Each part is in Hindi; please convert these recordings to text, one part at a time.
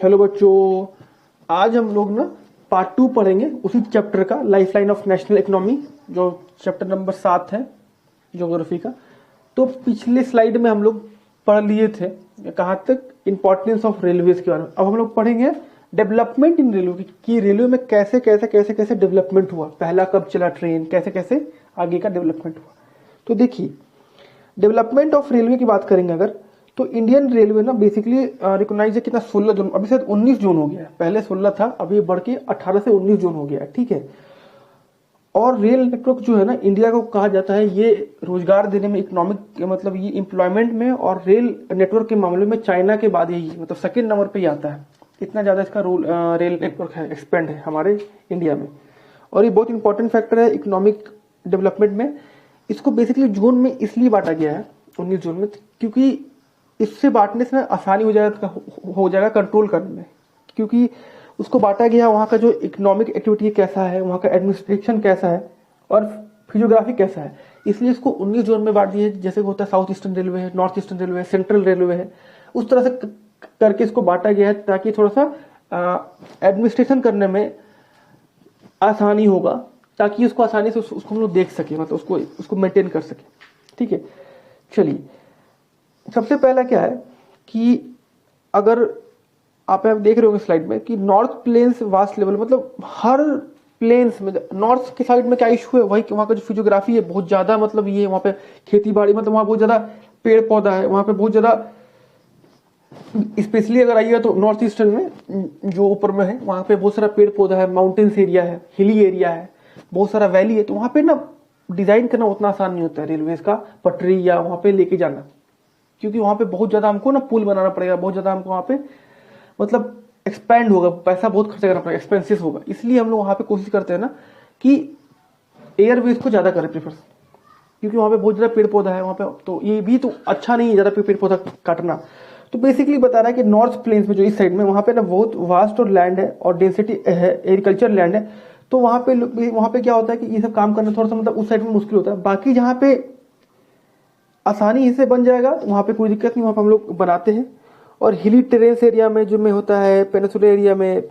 हेलो बच्चों, आज हम लोग ना पार्ट 2 पढ़ेंगे उसी चैप्टर का, लाइफलाइन ऑफ नेशनल इकोनॉमी, जो चैप्टर नंबर 7 है ज्योग्राफी का। तो पिछले स्लाइड में हम लोग पढ़ लिए थे कहाँ तक, इंपॉर्टेंस ऑफ रेलवेज के बारे में। अब हम लोग पढ़ेंगे डेवलपमेंट इन रेलवे की रेलवे में कैसे कैसे कैसे कैसे डेवलपमेंट हुआ, पहला कब चला ट्रेन, कैसे कैसे आगे का डेवलपमेंट हुआ। तो देखिए, डेवलपमेंट ऑफ रेलवे की बात करेंगे अगर, तो इंडियन रेलवे ना बेसिकली रिकॉग्नाइज है कितना 16 जून, अभी शायद 19 जून हो गया है, पहले 16 था, अभी बढ़ के 18 से 19 जून हो गया है, ठीक है। और रेल नेटवर्क जो है ना, इंडिया को कहा जाता है ये रोजगार देने में, इकोनॉमिक मतलब ये एम्प्लॉयमेंट में और रेल नेटवर्क के मामले में चाइना के बाद यही मतलब सेकेंड नंबर पे ही आता है। इतना ज्यादा इसका रेल नेटवर्क है, एक्सपेंड है हमारे इंडिया में, और ये बहुत इंपॉर्टेंट फैक्टर है इकोनॉमिक डेवलपमेंट में। इसको बेसिकली जोन में इसलिए बांटा गया है 19 जून में, क्योंकि इससे बांटने से आसानी हो जाएगा कंट्रोल करने में, क्योंकि उसको बांटा गया वहाँ का जो इकोनॉमिक एक्टिविटी कैसा है, वहाँ का एडमिनिस्ट्रेशन कैसा है और फिजियोग्राफी कैसा है, इसलिए इसको 19 जोन में बांट दिया है। जैसे होता है साउथ ईस्टर्न रेलवे है, नॉर्थ ईस्टर्न रेलवे है, सेंट्रल रेलवे है, उस तरह से करके इसको बांटा गया है ताकि थोड़ा सा एडमिनिस्ट्रेशन करने में आसानी होगा, ताकि उसको आसानी से उसको हम लोग देख सके, मतलब उसको मेंटेन कर सके, ठीक है। चलिए, सबसे पहला क्या है कि अगर आप देख रहे होंगे स्लाइड में कि नॉर्थ प्लेन्स वास्ट लेवल, मतलब हर प्लेन्स में नॉर्थ के साइड में क्या इशू है, वही वहाँ का जो फिजियोग्राफी है बहुत ज्यादा, मतलब ये वहाँ पे खेती बाड़ी, मतलब वहाँ बहुत ज्यादा पेड़ पौधा है, वहाँ पे बहुत ज्यादा, स्पेशली अगर आइएगा तो नॉर्थ ईस्टर्न में जो ऊपर में है वहाँ पे बहुत सारा पेड़ पौधा है, माउंटेन्स एरिया है, हिली एरिया है, बहुत सारा वैली है, तो वहाँ पे ना डिजाइन करना उतना आसान नहीं होता है रेलवेज का, पटरी या वहाँ पे लेके जाना, क्योंकि वहाँ पे बहुत ज्यादा हमको ना पुल बनाना पड़ेगा, बहुत ज्यादा हमको वहाँ पे मतलब एक्सपेंड होगा, पैसा बहुत खर्चा करना पड़ेगा, एक्सपेंसिव होगा। इसलिए हम लोग वहाँ पे कोशिश करते हैं ना कि एयरवेज को ज्यादा करें प्रीफर, क्योंकि वहाँ पे बहुत ज्यादा पेड़ पौधा है वहाँ पे, तो ये भी तो अच्छा नहीं है ज्यादा पेड़ पौधा काटना। तो बेसिकली बता रहा है कि नॉर्थ प्लेन्स में जो इस साइड में, वहाँ पे ना बहुत वास्ट और लैंड है और डेंसिटी है, एग्रीकल्चर लैंड है, तो वहाँ पे क्या होता है कि ये सब काम करना थोड़ा सा मतलब उस साइड में मुश्किल होता है। बाकी जहाँ पे आसानी से बन जाएगा वहाँ पे कोई दिक्कत नहीं, वहाँ पे हम लोग बनाते हैं। और हिली टेरेस एरिया में जो में होता है, पेनिनसुलर एरिया में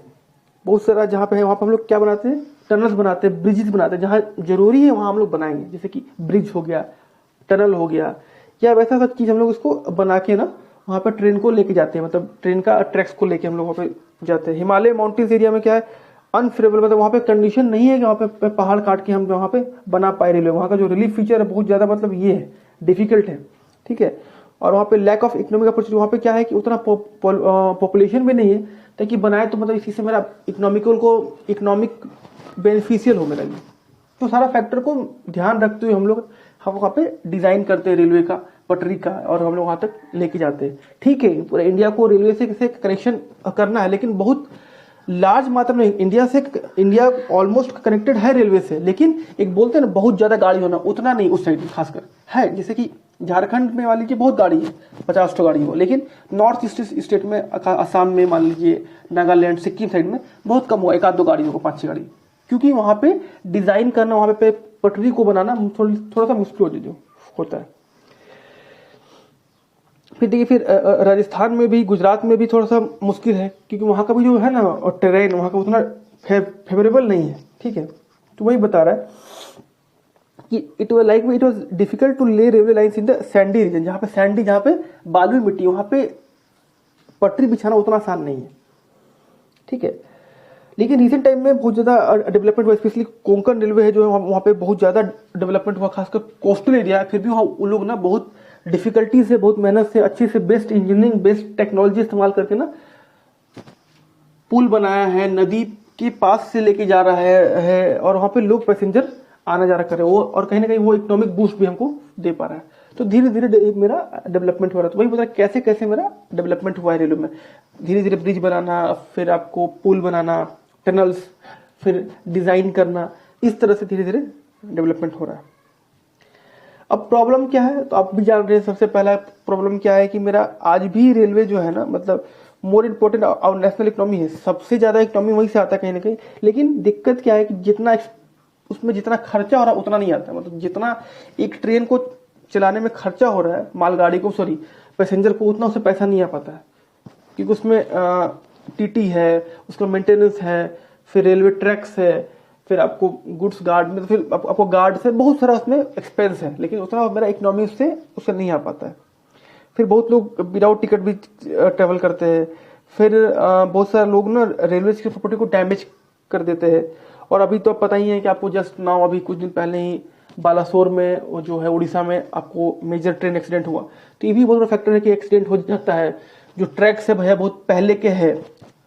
बहुत सारा जहाँ पे है, वहाँ पे हम लोग क्या बनाते हैं, टनल्स बनाते हैं, ब्रिजेस बनाते हैं, जहाँ जरूरी है वहाँ हम लोग बनाएंगे, जैसे कि ब्रिज हो गया, टनल हो गया, या वैसा सब चीज हम लोग इसको बना के ना वहाँ पे ट्रेन को लेके जाते हैं, मतलब ट्रेन का ट्रैक्स को लेके हम लोग वहाँ पे जाते हैं। हिमालय माउंटेन्स एरिया में क्या है, अनफेवरेबल, मतलब वहाँ पे कंडीशन नहीं है कि वहाँ पे पहाड़ काट के हम वहाँ पे बना पाए रेलवे, वहाँ का जो रिलीफ फीचर है बहुत ज्यादा मतलब ये है, डिफिकल्ट है, ठीक है। और वहाँ पे लैक ऑफ इकोनॉमिक अपॉर्चुनिटी, वहाँ पे क्या है कि उतना पॉपुलेशन भी नहीं है ताकि बनाए तो मतलब इसी से मेरा इकोनॉमिक बेनिफिशियल हो मेरा लिए। तो सारा फैक्टर को ध्यान रखते हुए हम वहाँ पे डिजाइन करते हैं रेलवे का, पटरी का, और हम लोग वहाँ तक लेके जाते हैं, ठीक है। पूरा इंडिया को रेलवे से कैसे कनेक्शन करना है, लेकिन बहुत लार्ज मात्रा में इंडिया ऑलमोस्ट कनेक्टेड है रेलवे से, लेकिन एक बोलते हैं ना बहुत ज्यादा गाड़ी होना, उतना नहीं उस साइड खासकर है। जैसे कि झारखंड में मान लीजिए बहुत गाड़ी है, 50 गाड़ी हो, लेकिन नॉर्थ ईस्ट स्टेट में, असम में मान लीजिए, नागालैंड, सिक्किम साइड में बहुत कम हो, 1-2 गाड़ी होगा, 5-6 गाड़ी, क्योंकि वहां पे डिजाइन करना, वहां पे पटरी को बनाना थोड़ा सा मुश्किल होता है। फिर देखिए, फिर राजस्थान में भी, गुजरात में भी थोड़ा सा मुश्किल है, क्योंकि वहाँ का भी जो है ना टेरेन वहाँ का उतना फेवरेबल नहीं है, ठीक है। तो वही बता रहा है कि it was difficult to lay railway lines in the sandy region, जहाँ पे बालू मिट्टी, वहाँ पे पटरी बिछाना उतना आसान नहीं है, ठीक है। लेकिन रिसेंट टाइम में बहुत ज्यादा डेवलपमेंट हुआ, स्पेशली कोंकण रेलवे है जो वहाँ पे बहुत ज्यादा डेवलपमेंट हुआ, खासकर कोस्टल एरिया है। फिर भी वहाँ वो लोग ना बहुत डिफिकल्टी से, बहुत मेहनत से, अच्छे से, बेस्ट इंजीनियरिंग, बेस्ट टेक्नोलॉजी इस्तेमाल करके ना पुल बनाया है, नदी के पास से लेके जा रहा है और वहाँ पे लोग पैसेंजर आना जा रहा कर रहे हैं वो, और कहीं ना कहीं वो इकोनॉमिक बूस्ट भी हमको दे पा रहा है। तो धीरे धीरे मेरा डेवलपमेंट हो रहा है। तो वही बता कैसे कैसे मेरा डेवलपमेंट हुआ है रेलवे में, धीरे धीरे ब्रिज बनाना, फिर आपको पुल बनाना, टनल्स, फिर डिजाइन करना, इस तरह से धीरे धीरे डेवलपमेंट हो रहा है। अब प्रॉब्लम क्या है, तो आप भी जान रहे हैं, सबसे पहला प्रॉब्लम क्या है कि मेरा आज भी रेलवे जो है ना, मतलब मोर इम्पोर्टेंट और नेशनल इकोनॉमी है, सबसे ज्यादा इकोनॉमी वहीं से आता है कहीं ना कहीं। लेकिन दिक्कत क्या है कि जितना खर्चा हो रहा है उतना नहीं आता, मतलब जितना एक ट्रेन को चलाने में खर्चा हो रहा है, मालगाड़ी को, पैसेंजर को, उतना उससे पैसा नहीं आ पाता है, क्योंकि उसमें टीटी है, उसका मेंटेनेंस है, फिर रेलवे ट्रैक्स है, फिर आपको गुड्स गार्ड में, फिर आपको गार्ड से बहुत सारा उसमें एक्सपेंस है, लेकिन उतना मेरा इकोनॉमी से उससे नहीं आ पाता है। फिर बहुत लोग विदाउट टिकट भी ट्रेवल करते हैं। फिर बहुत सारे लोग ना रेलवे की प्रॉपर्टी को डैमेज कर देते हैं। और अभी तो पता ही है कि आपको जस्ट नाउ अभी कुछ दिन पहले ही बालासोर में, वो जो है उड़ीसा में, आपको मेजर ट्रेन एक्सीडेंट हुआ। तो ये भी बहुत बड़ा फैक्टर है कि एक्सीडेंट हो जाता है। जो ट्रैक्स है भैया बहुत पहले के है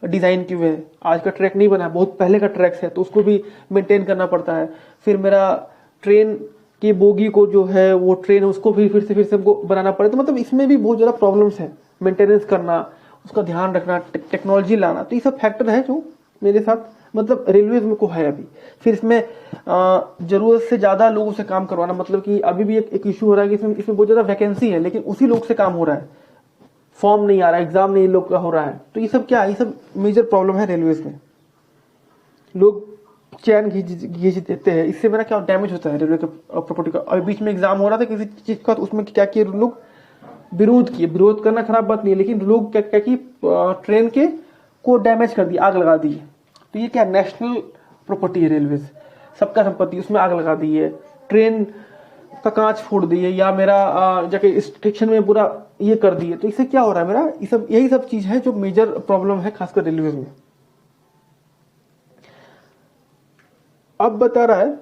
डिजाइन की हुए, आज का ट्रैक नहीं बना है, बहुत पहले का ट्रैक्स है, तो उसको भी मेंटेन करना पड़ता है। फिर मेरा ट्रेन की बोगी को जो है वो ट्रेन है उसको भी फिर से हमको बनाना पड़े। तो मतलब इसमें भी बहुत ज्यादा प्रॉब्लम्स है, मेंटेनेंस करना, उसका ध्यान रखना, टेक्नोलॉजी लाना। तो ये सब फैक्टर है जो मेरे साथ मतलब रेलवे में को है अभी। फिर इसमें जरूरत से ज्यादा लोगों से काम करवाना, मतलब कि अभी भी एक इशू हो रहा है कि इसमें बहुत ज्यादा वैकेंसी है, लेकिन उसी लोग से काम हो रहा है, फॉर्म नहीं आ रहा है, एग्जाम नहीं लोग का हो रहा है। तो ये सब क्या है, ये सब मेजर प्रॉब्लम है रेलवे में। लोग चैन खींच देते हैं, इससे मेरा क्या डैमेज होता है रेलवे के प्रॉपर्टी का। अभी बीच में एग्जाम हो रहा था किसी चीज का, तो उसमें क्या किए लोग, विरोध किए। विरोध करना खराब बात नहीं है, लेकिन लोग क्या क्या कि ट्रेन के को डैमेज कर दिया, आग लगा दी। तो ये क्या नेशनल प्रॉपर्टी है रेलवे, सबका संपत्ति, उसमें आग लगा दी है, ट्रेन का कांच फोड़ दी है, या मेरा जाके स्टेशन में पूरा ये कर दिए। तो इससे क्या हो रहा है मेरा, ये सब यही सब चीज है जो मेजर प्रॉब्लम है खासकर रेलवे में। अब बता रहा है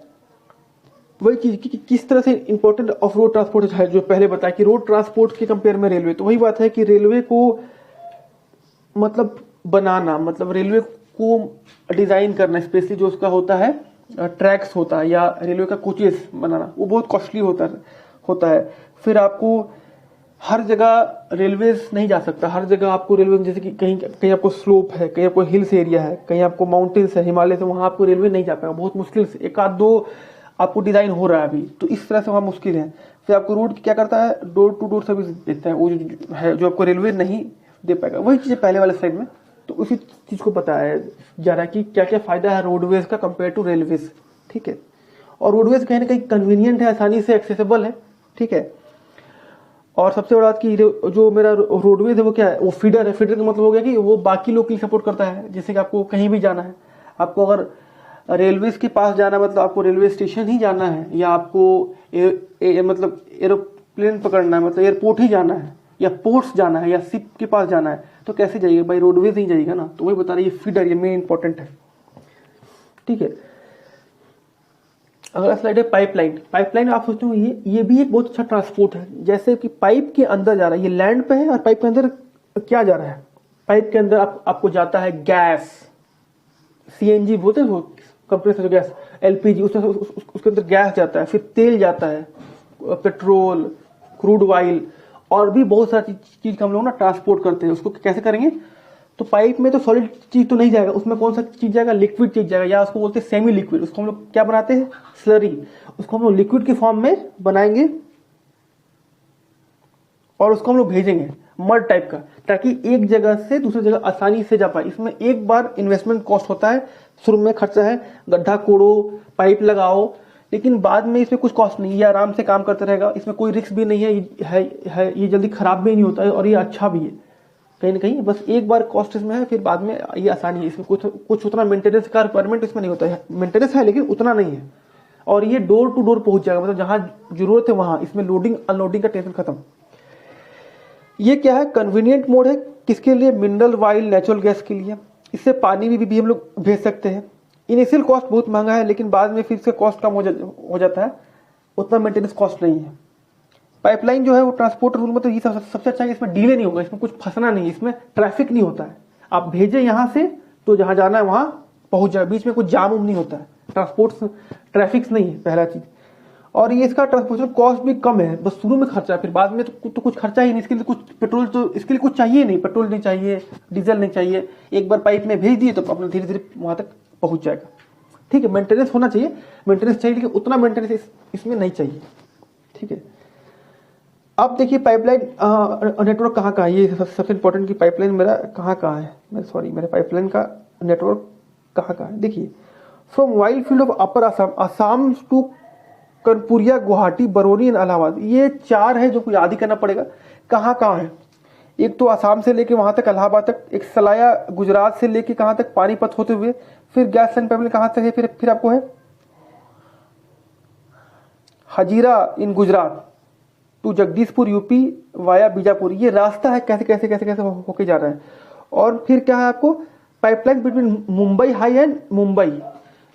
वही चीज कि किस तरह से इंपॉर्टेंट ऑफ रोड ट्रांसपोर्ट है, जो पहले बताया कि रोड ट्रांसपोर्ट के कंपेयर में रेलवे। तो वही बात है कि रेलवे को मतलब बनाना, मतलब रेलवे को डिजाइन करना, स्पेशली जो उसका होता है ट्रैक्स होता है या रेलवे का कोचेस बनाना, वो बहुत कॉस्टली होता है। फिर आपको हर जगह रेलवेज नहीं जा सकता, हर जगह आपको रेलवे, जैसे कि कहीं कहीं आपको स्लोप है, कहीं आपको हिल्स एरिया है, कहीं आपको माउंटेन्स है, हिमालय से, वहां आपको रेलवे नहीं जा पाएगा, बहुत मुश्किल से एक आध दो आपको डिजाइन हो रहा है अभी। तो इस तरह से वहां मुश्किल है। फिर आपको रोड क्या करता है, डोर टू डोर सर्विस देता है, वो जो है जो आपको रेलवे नहीं दे पाएगा। वही चीज पहले वाले साइड में, तो उसी चीज को बताया जा रहा है कि क्या क्या फायदा है रोडवेज का कंपेयर टू रेलवेज। ठीक है, और रोडवेज कहीं ना कहीं कन्वीनियंट है, आसानी से एक्सेसिबल है। ठीक है, और सबसे बड़ा बात कि जो मेरा रोडवेज है वो क्या है, वो फीडर है। फीडर का मतलब हो गया कि वो बाकी लोग की सपोर्ट करता है। जैसे कि आपको कहीं भी जाना है, आपको अगर रेलवेज के पास जाना, मतलब आपको रेलवे स्टेशन ही जाना है, या आपको मतलब एरोप्लेन पकड़ना है, मतलब एयरपोर्ट ही जाना है, या पोर्ट्स जाना है, या शिप के पास जाना है, तो कैसे जाइएगा भाई, रोडवेज ही जाइएगा ना। तो वही बता रही है, फीडर ये मेन इंपॉर्टेंट है। ठीक है, अगला स्लाइड है पाइपलाइन। पाइपलाइन आप सोचते हो ये भी एक बहुत अच्छा ट्रांसपोर्ट है। जैसे कि पाइप के अंदर जा रहा है, ये लैंड पे है, और पाइप के अंदर क्या जा रहा है, पाइप के अंदर आपको जाता है गैस, सीएनजी बोलते हैं कंप्रेसर गैस, एलपीजी, उसके अंदर गैस जाता है, फिर तेल जाता है, पेट्रोल, क्रूड ऑयल, और भी बहुत सारी चीज हम लोग ना ट्रांसपोर्ट करते हैं। उसको कैसे करेंगे, तो पाइप में तो सॉलिड चीज तो नहीं जाएगा, उसमें कौन सा चीज जाएगा, लिक्विड चीज जाएगा, या उसको बोलते हैं सेमी लिक्विड। उसको हम लोग क्या बनाते हैं, स्लरी, उसको हम लोग लिक्विड के फॉर्म में बनाएंगे और उसको हम लोग भेजेंगे मड टाइप का, ताकि एक जगह से दूसरी जगह आसानी से जा पाए। इसमें एक बार इन्वेस्टमेंट कॉस्ट होता है, शुरू में खर्चा है, गड्ढा कोड़ो, पाइप लगाओ, लेकिन बाद में इसमें कुछ कॉस्ट नहीं है, ये आराम से काम करता रहेगा, इसमें कोई रिस्क भी नहीं है, ये जल्दी खराब भी नहीं होता है, और ये अच्छा भी है कहीं ना कहीं। बस एक बार कॉस्ट इसमें है, फिर बाद में ये आसानी है। इसमें कुछ उतना मेंटेनेंस का रिक्वायरमेंट इसमें नहीं होता है, मेंटेनेंस है लेकिन उतना नहीं है, और ये डोर टू डोर पहुंच जाएगा, मतलब जहां जरूरत है वहां। इसमें लोडिंग अनलोडिंग का टेंशन खत्म। ये क्या है, कन्वीनियंट मोड है, किसके लिए, मिनरल ऑयल, नेचुरल गैस के लिए। इससे पानी भी हम लोग भेज सकते हैं। इनिशियल कॉस्ट बहुत महंगा है, लेकिन बाद में फिर से कॉस्ट कम हो जाता है, उतना मेंटेनेंस कॉस्ट नहीं है। पाइपलाइन जो है वो ट्रांसपोर्ट रूल में तो ये सबसे अच्छा है, इसमें डिले नहीं होगा, इसमें कुछ फंसना नहीं, इसमें ट्रैफिक नहीं होता है। आप भेजे यहां से तो जहां जाना है वहां पहुंच जाए, बीच में कुछ जाम उम नहीं होता है, ट्रांसपोर्ट ट्रैफिक नहीं है, पहला चीज। और ये इसका ट्रांसपोर्टेशन कॉस्ट भी कम है, बस शुरू में खर्चा है, फिर बाद में तो कुछ खर्चा ही नहीं। इसके लिए कुछ पेट्रोल, तो इसके लिए कुछ चाहिए नहीं, पेट्रोल नहीं चाहिए, डीजल नहीं चाहिए, एक बार पाइप में भेज दिए तो अपना धीरे धीरे वहां तक पहुंच जाएगा। ठीक है, मेंटेनेंस होना चाहिए, मेंटेनेंस चाहिए, लेकिन उतना मेंटेनेंस इसमें नहीं चाहिए। ठीक है, अब देखिए पाइपलाइन नेटवर्क कहाँ कहाँ है, ये सबसे इंपॉर्टेंट कि पाइपलाइन मेरा कहाँ कहाँ है, मेरे पाइपलाइन का नेटवर्क कहाँ कहाँ है। देखिए, from wild field of upper Assam, Assam to कनपुरिया, गुवाहाटी, बरौनी एंड इलाहाबाद, ये चार है जो याद ही करना पड़ेगा। कहाँ कहाँ है, एक तो आसाम से लेके वहां तक इलाहाबाद तक, एक सलाया गुजरात से लेके कहां तक पानीपत होते हुए, फिर गैस लाइन पाइपलाइन कहां तक है, फिर आपको है Hazira in Gujarat to Jagdishpur UP via Bijapur. ये रास्ता है कैसे कैसे कैसे कैसे होके जा रहा है। और फिर क्या है आपको pipeline between Mumbai high and Mumbai.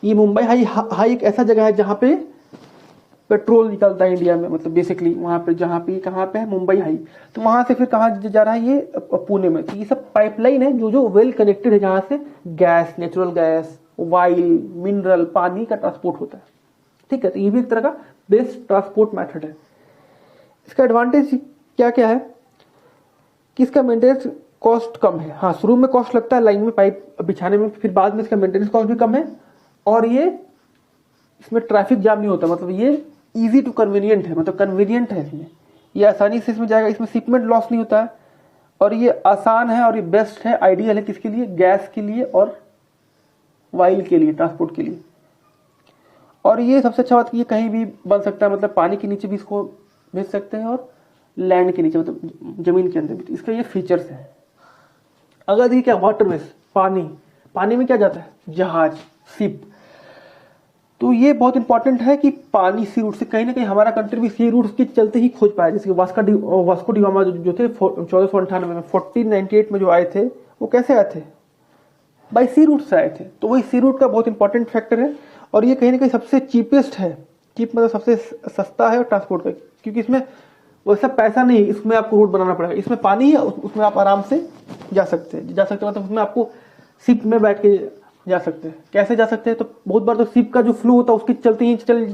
ये मुंबई हाई एक ऐसा जगह है जहां पे पेट्रोल निकलता है इंडिया में, मतलब बेसिकली वहां पे जहां पे कहां पे है मुंबई हाई। तो वहां से फिर कहां जा रहा है ये पुणे में। तो ये सब पाइपलाइन है जो वेल कनेक्टेड है, जहां से gas, natural gas, oil, mineral, पानी का ट्रांसपोर्ट होता है। ठीक है, तो ये भी एक तरह का बेस्ट ट्रांसपोर्ट मेथड है। इसका एडवांटेज क्या क्या है कि इसका मेंटेनेंस कॉस्ट कम है। हाँ, शुरू में कॉस्ट लगता है लाइन में पाइप बिछाने में, फिर बाद में इसका मेंटेनेंस कॉस्ट भी कम है, और ये इसमें ट्रैफिक जाम नहीं होता। मतलब ये इजी टू कन्वीनियंट है, मतलब कन्वीनियंट है ये आसानी से इसमें जाएगा, इसमें शिपमेंट लॉस नहीं होता है, और ये आसान है और ये बेस्ट है, आइडियल है किसके लिए, गैस के लिए और वाइल के लिए, ट्रांसपोर्ट के लिए। और ये सबसे अच्छा बात कि ये कहीं भी बन सकता है, मतलब पानी के नीचे भी इसको भेज सकते हैं और लैंड के नीचे, मतलब जमीन के अंदर भी। तो इसका ये फीचर्स है। अगर देखिए क्या वाटरवेज, पानी में क्या जाता है, जहाज, शिप। तो ये बहुत इंपॉर्टेंट है कि पानी सी रूट से, कहीं ना कहीं हमारा कंट्री भी सी रूट के चलते ही खोज पाया। जैसे वास्को डी गामा जो थे 1498 में, 1498 में जो आए थे, वो कैसे आए थे, बाई सी रूट से आए थे। तो वही सी रूट का बहुत इंपॉर्टेंट फैक्टर है। और ये कहीं ना कहीं सबसे चीपेस्ट है, चीप मतलब सबसे सस्ता है ट्रांसपोर्ट का, क्योंकि इसमें वैसा पैसा नहीं, इसमें आपको रूट बनाना पड़ेगा। इसमें पानी है, उसमें आप आराम से जा सकते हैं मतलब उसमें आपको शिप में बैठ के जा सकते हैं। कैसे जा सकते हैं, तो बहुत बार तो शिप का जो फ्लो होता है उसके चलते ही चल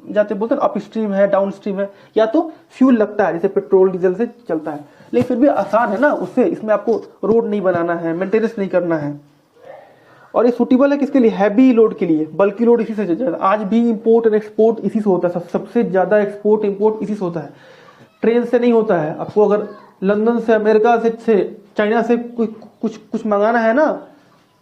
जाते, बोलते हैं अप स्ट्रीम है, डाउन स्ट्रीम है, या तो फ्यूल लगता है जैसे पेट्रोल डीजल से चलता है, लेकिन फिर भी आसान है ना उससे। इसमें आपको रोड नहीं बनाना है, मेंटेनेंस नहीं करना है, और ये सुटेबल है किसके लिए, हैवी लोड के लिए। बल्कि लोड इसी से जाता है। आज भी इंपोर्ट एंड एक्सपोर्ट इसी से होता है, सबसे ज्यादा एक्सपोर्ट इंपोर्ट इसी से होता है, ट्रेन से नहीं होता है। आपको अगर लंदन से, अमेरिका से, चाइना से कुछ मंगाना है ना,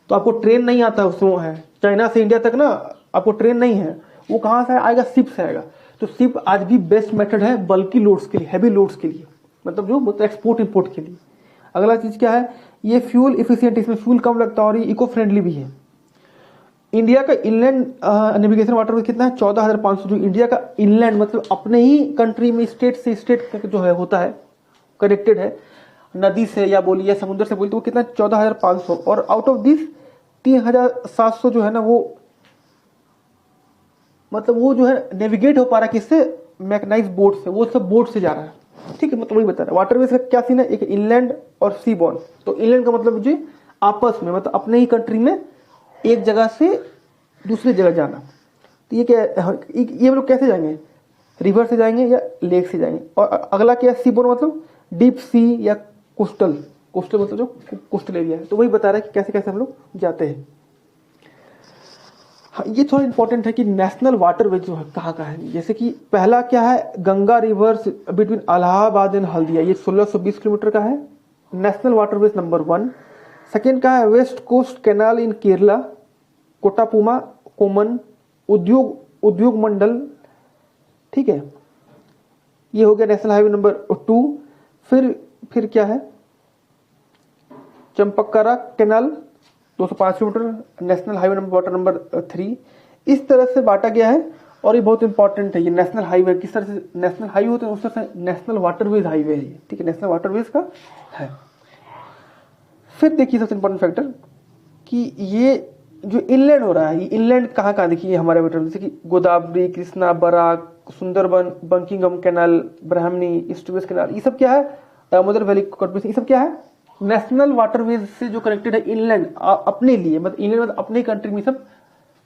तो आपको ट्रेन नहीं आता उसमें है। चाइना से इंडिया तक ना आपको ट्रेन नहीं है, वो कहां से आएगा, शिप से आएगा। तो शिप आज भी बेस्ट मेथड है बल्कि लोड्स के लिए, हैवी लोड्स के लिए, मतलब जो मतलब एक्सपोर्ट इंपोर्ट के लिए। अगला चीज क्या है, ये फ्यूल इफिशिएंट, इसमें फ्यूल कम लगता है और ये इको फ्रेंडली भी है। इंडिया का इनलैंड नेविगेशन वाटरवे कितना है, 14,500। जो इंडिया का इनलैंड मतलब अपने ही कंट्री में स्टेट से स्टेट जो है होता है, कनेक्टेड है नदी से या बोलिए या समुद्र से बोलिए, तो वो कितना 14,500। और आउट ऑफ दिस 3,700 जो है ना, वो मतलब वो जो है नेविगेट हो पा रहा है किससे, मैकेनाइज बोट से, वो सब बोट से जा रहा है। ठीक है, मतलब वही बता रहा है। वाटरवेज का क्या सीन है, एक इनलैंड और सी बॉर्न। तो इनलैंड का मतलब जो आपस में, मतलब अपने ही कंट्री में एक जगह से दूसरी जगह जाना। तो ये क्या है, ये लोग कैसे जाएंगे, रिवर से जाएंगे या लेक से जाएंगे। और अगला क्या है, सी बॉर्न मतलब डीप सी या कोस्टल मतलब जो कोस्टल एरिया है। तो वही बता रहा है कि कैसे कैसे हम लोग जाते हैं। हाँ, ये थोड़ा इंपॉर्टेंट है कि नेशनल वाटरवे जो है कहाँ का है। जैसे कि पहला क्या है, Ganga river between Allahabad and Haldia, ये 1620 किलोमीटर का है, नेशनल वाटरवे नंबर 1। सेकेंड का है west coast canal in Kerala, कोटापुमा कोमन उद्योग मंडल। ठीक है, ये हो गया नेशनल हाईवे नंबर 2। फिर क्या है, Champakkara canal 205 kilometre, national highway water number 3। इस तरह से बांटा गया है। और ये बहुत इंपॉर्टेंट है, ये नेशनल हाईवे किस तरह से नेशनल हाईवे होते हैं, उस तरह से नेशनल वाटरवेज हाईवे है। ठीक है, नेशनल वाटरवेज का है। फिर देखिए सबसे इंपॉर्टेंट फैक्टर कि ये जो इनलैंड हो रहा है, ये इनलैंड कहाँ कहाँ देखिए हमारे बेटर, जैसे कि गोदावरी, कृष्णा, बराक, सुंदरबन, बंकिंगम कैनाल, ब्राह्मणी, ईस्ट वेस्ट कैनाल, ये सब क्या है, दामोदर वैली कॉर्पोरेशन, ये सब क्या है, नेशनल वाटरवेज से जो कनेक्टेड है इनलैंड अपने लिए, मतलब इनलैंड मतलब अपने कंट्री में सब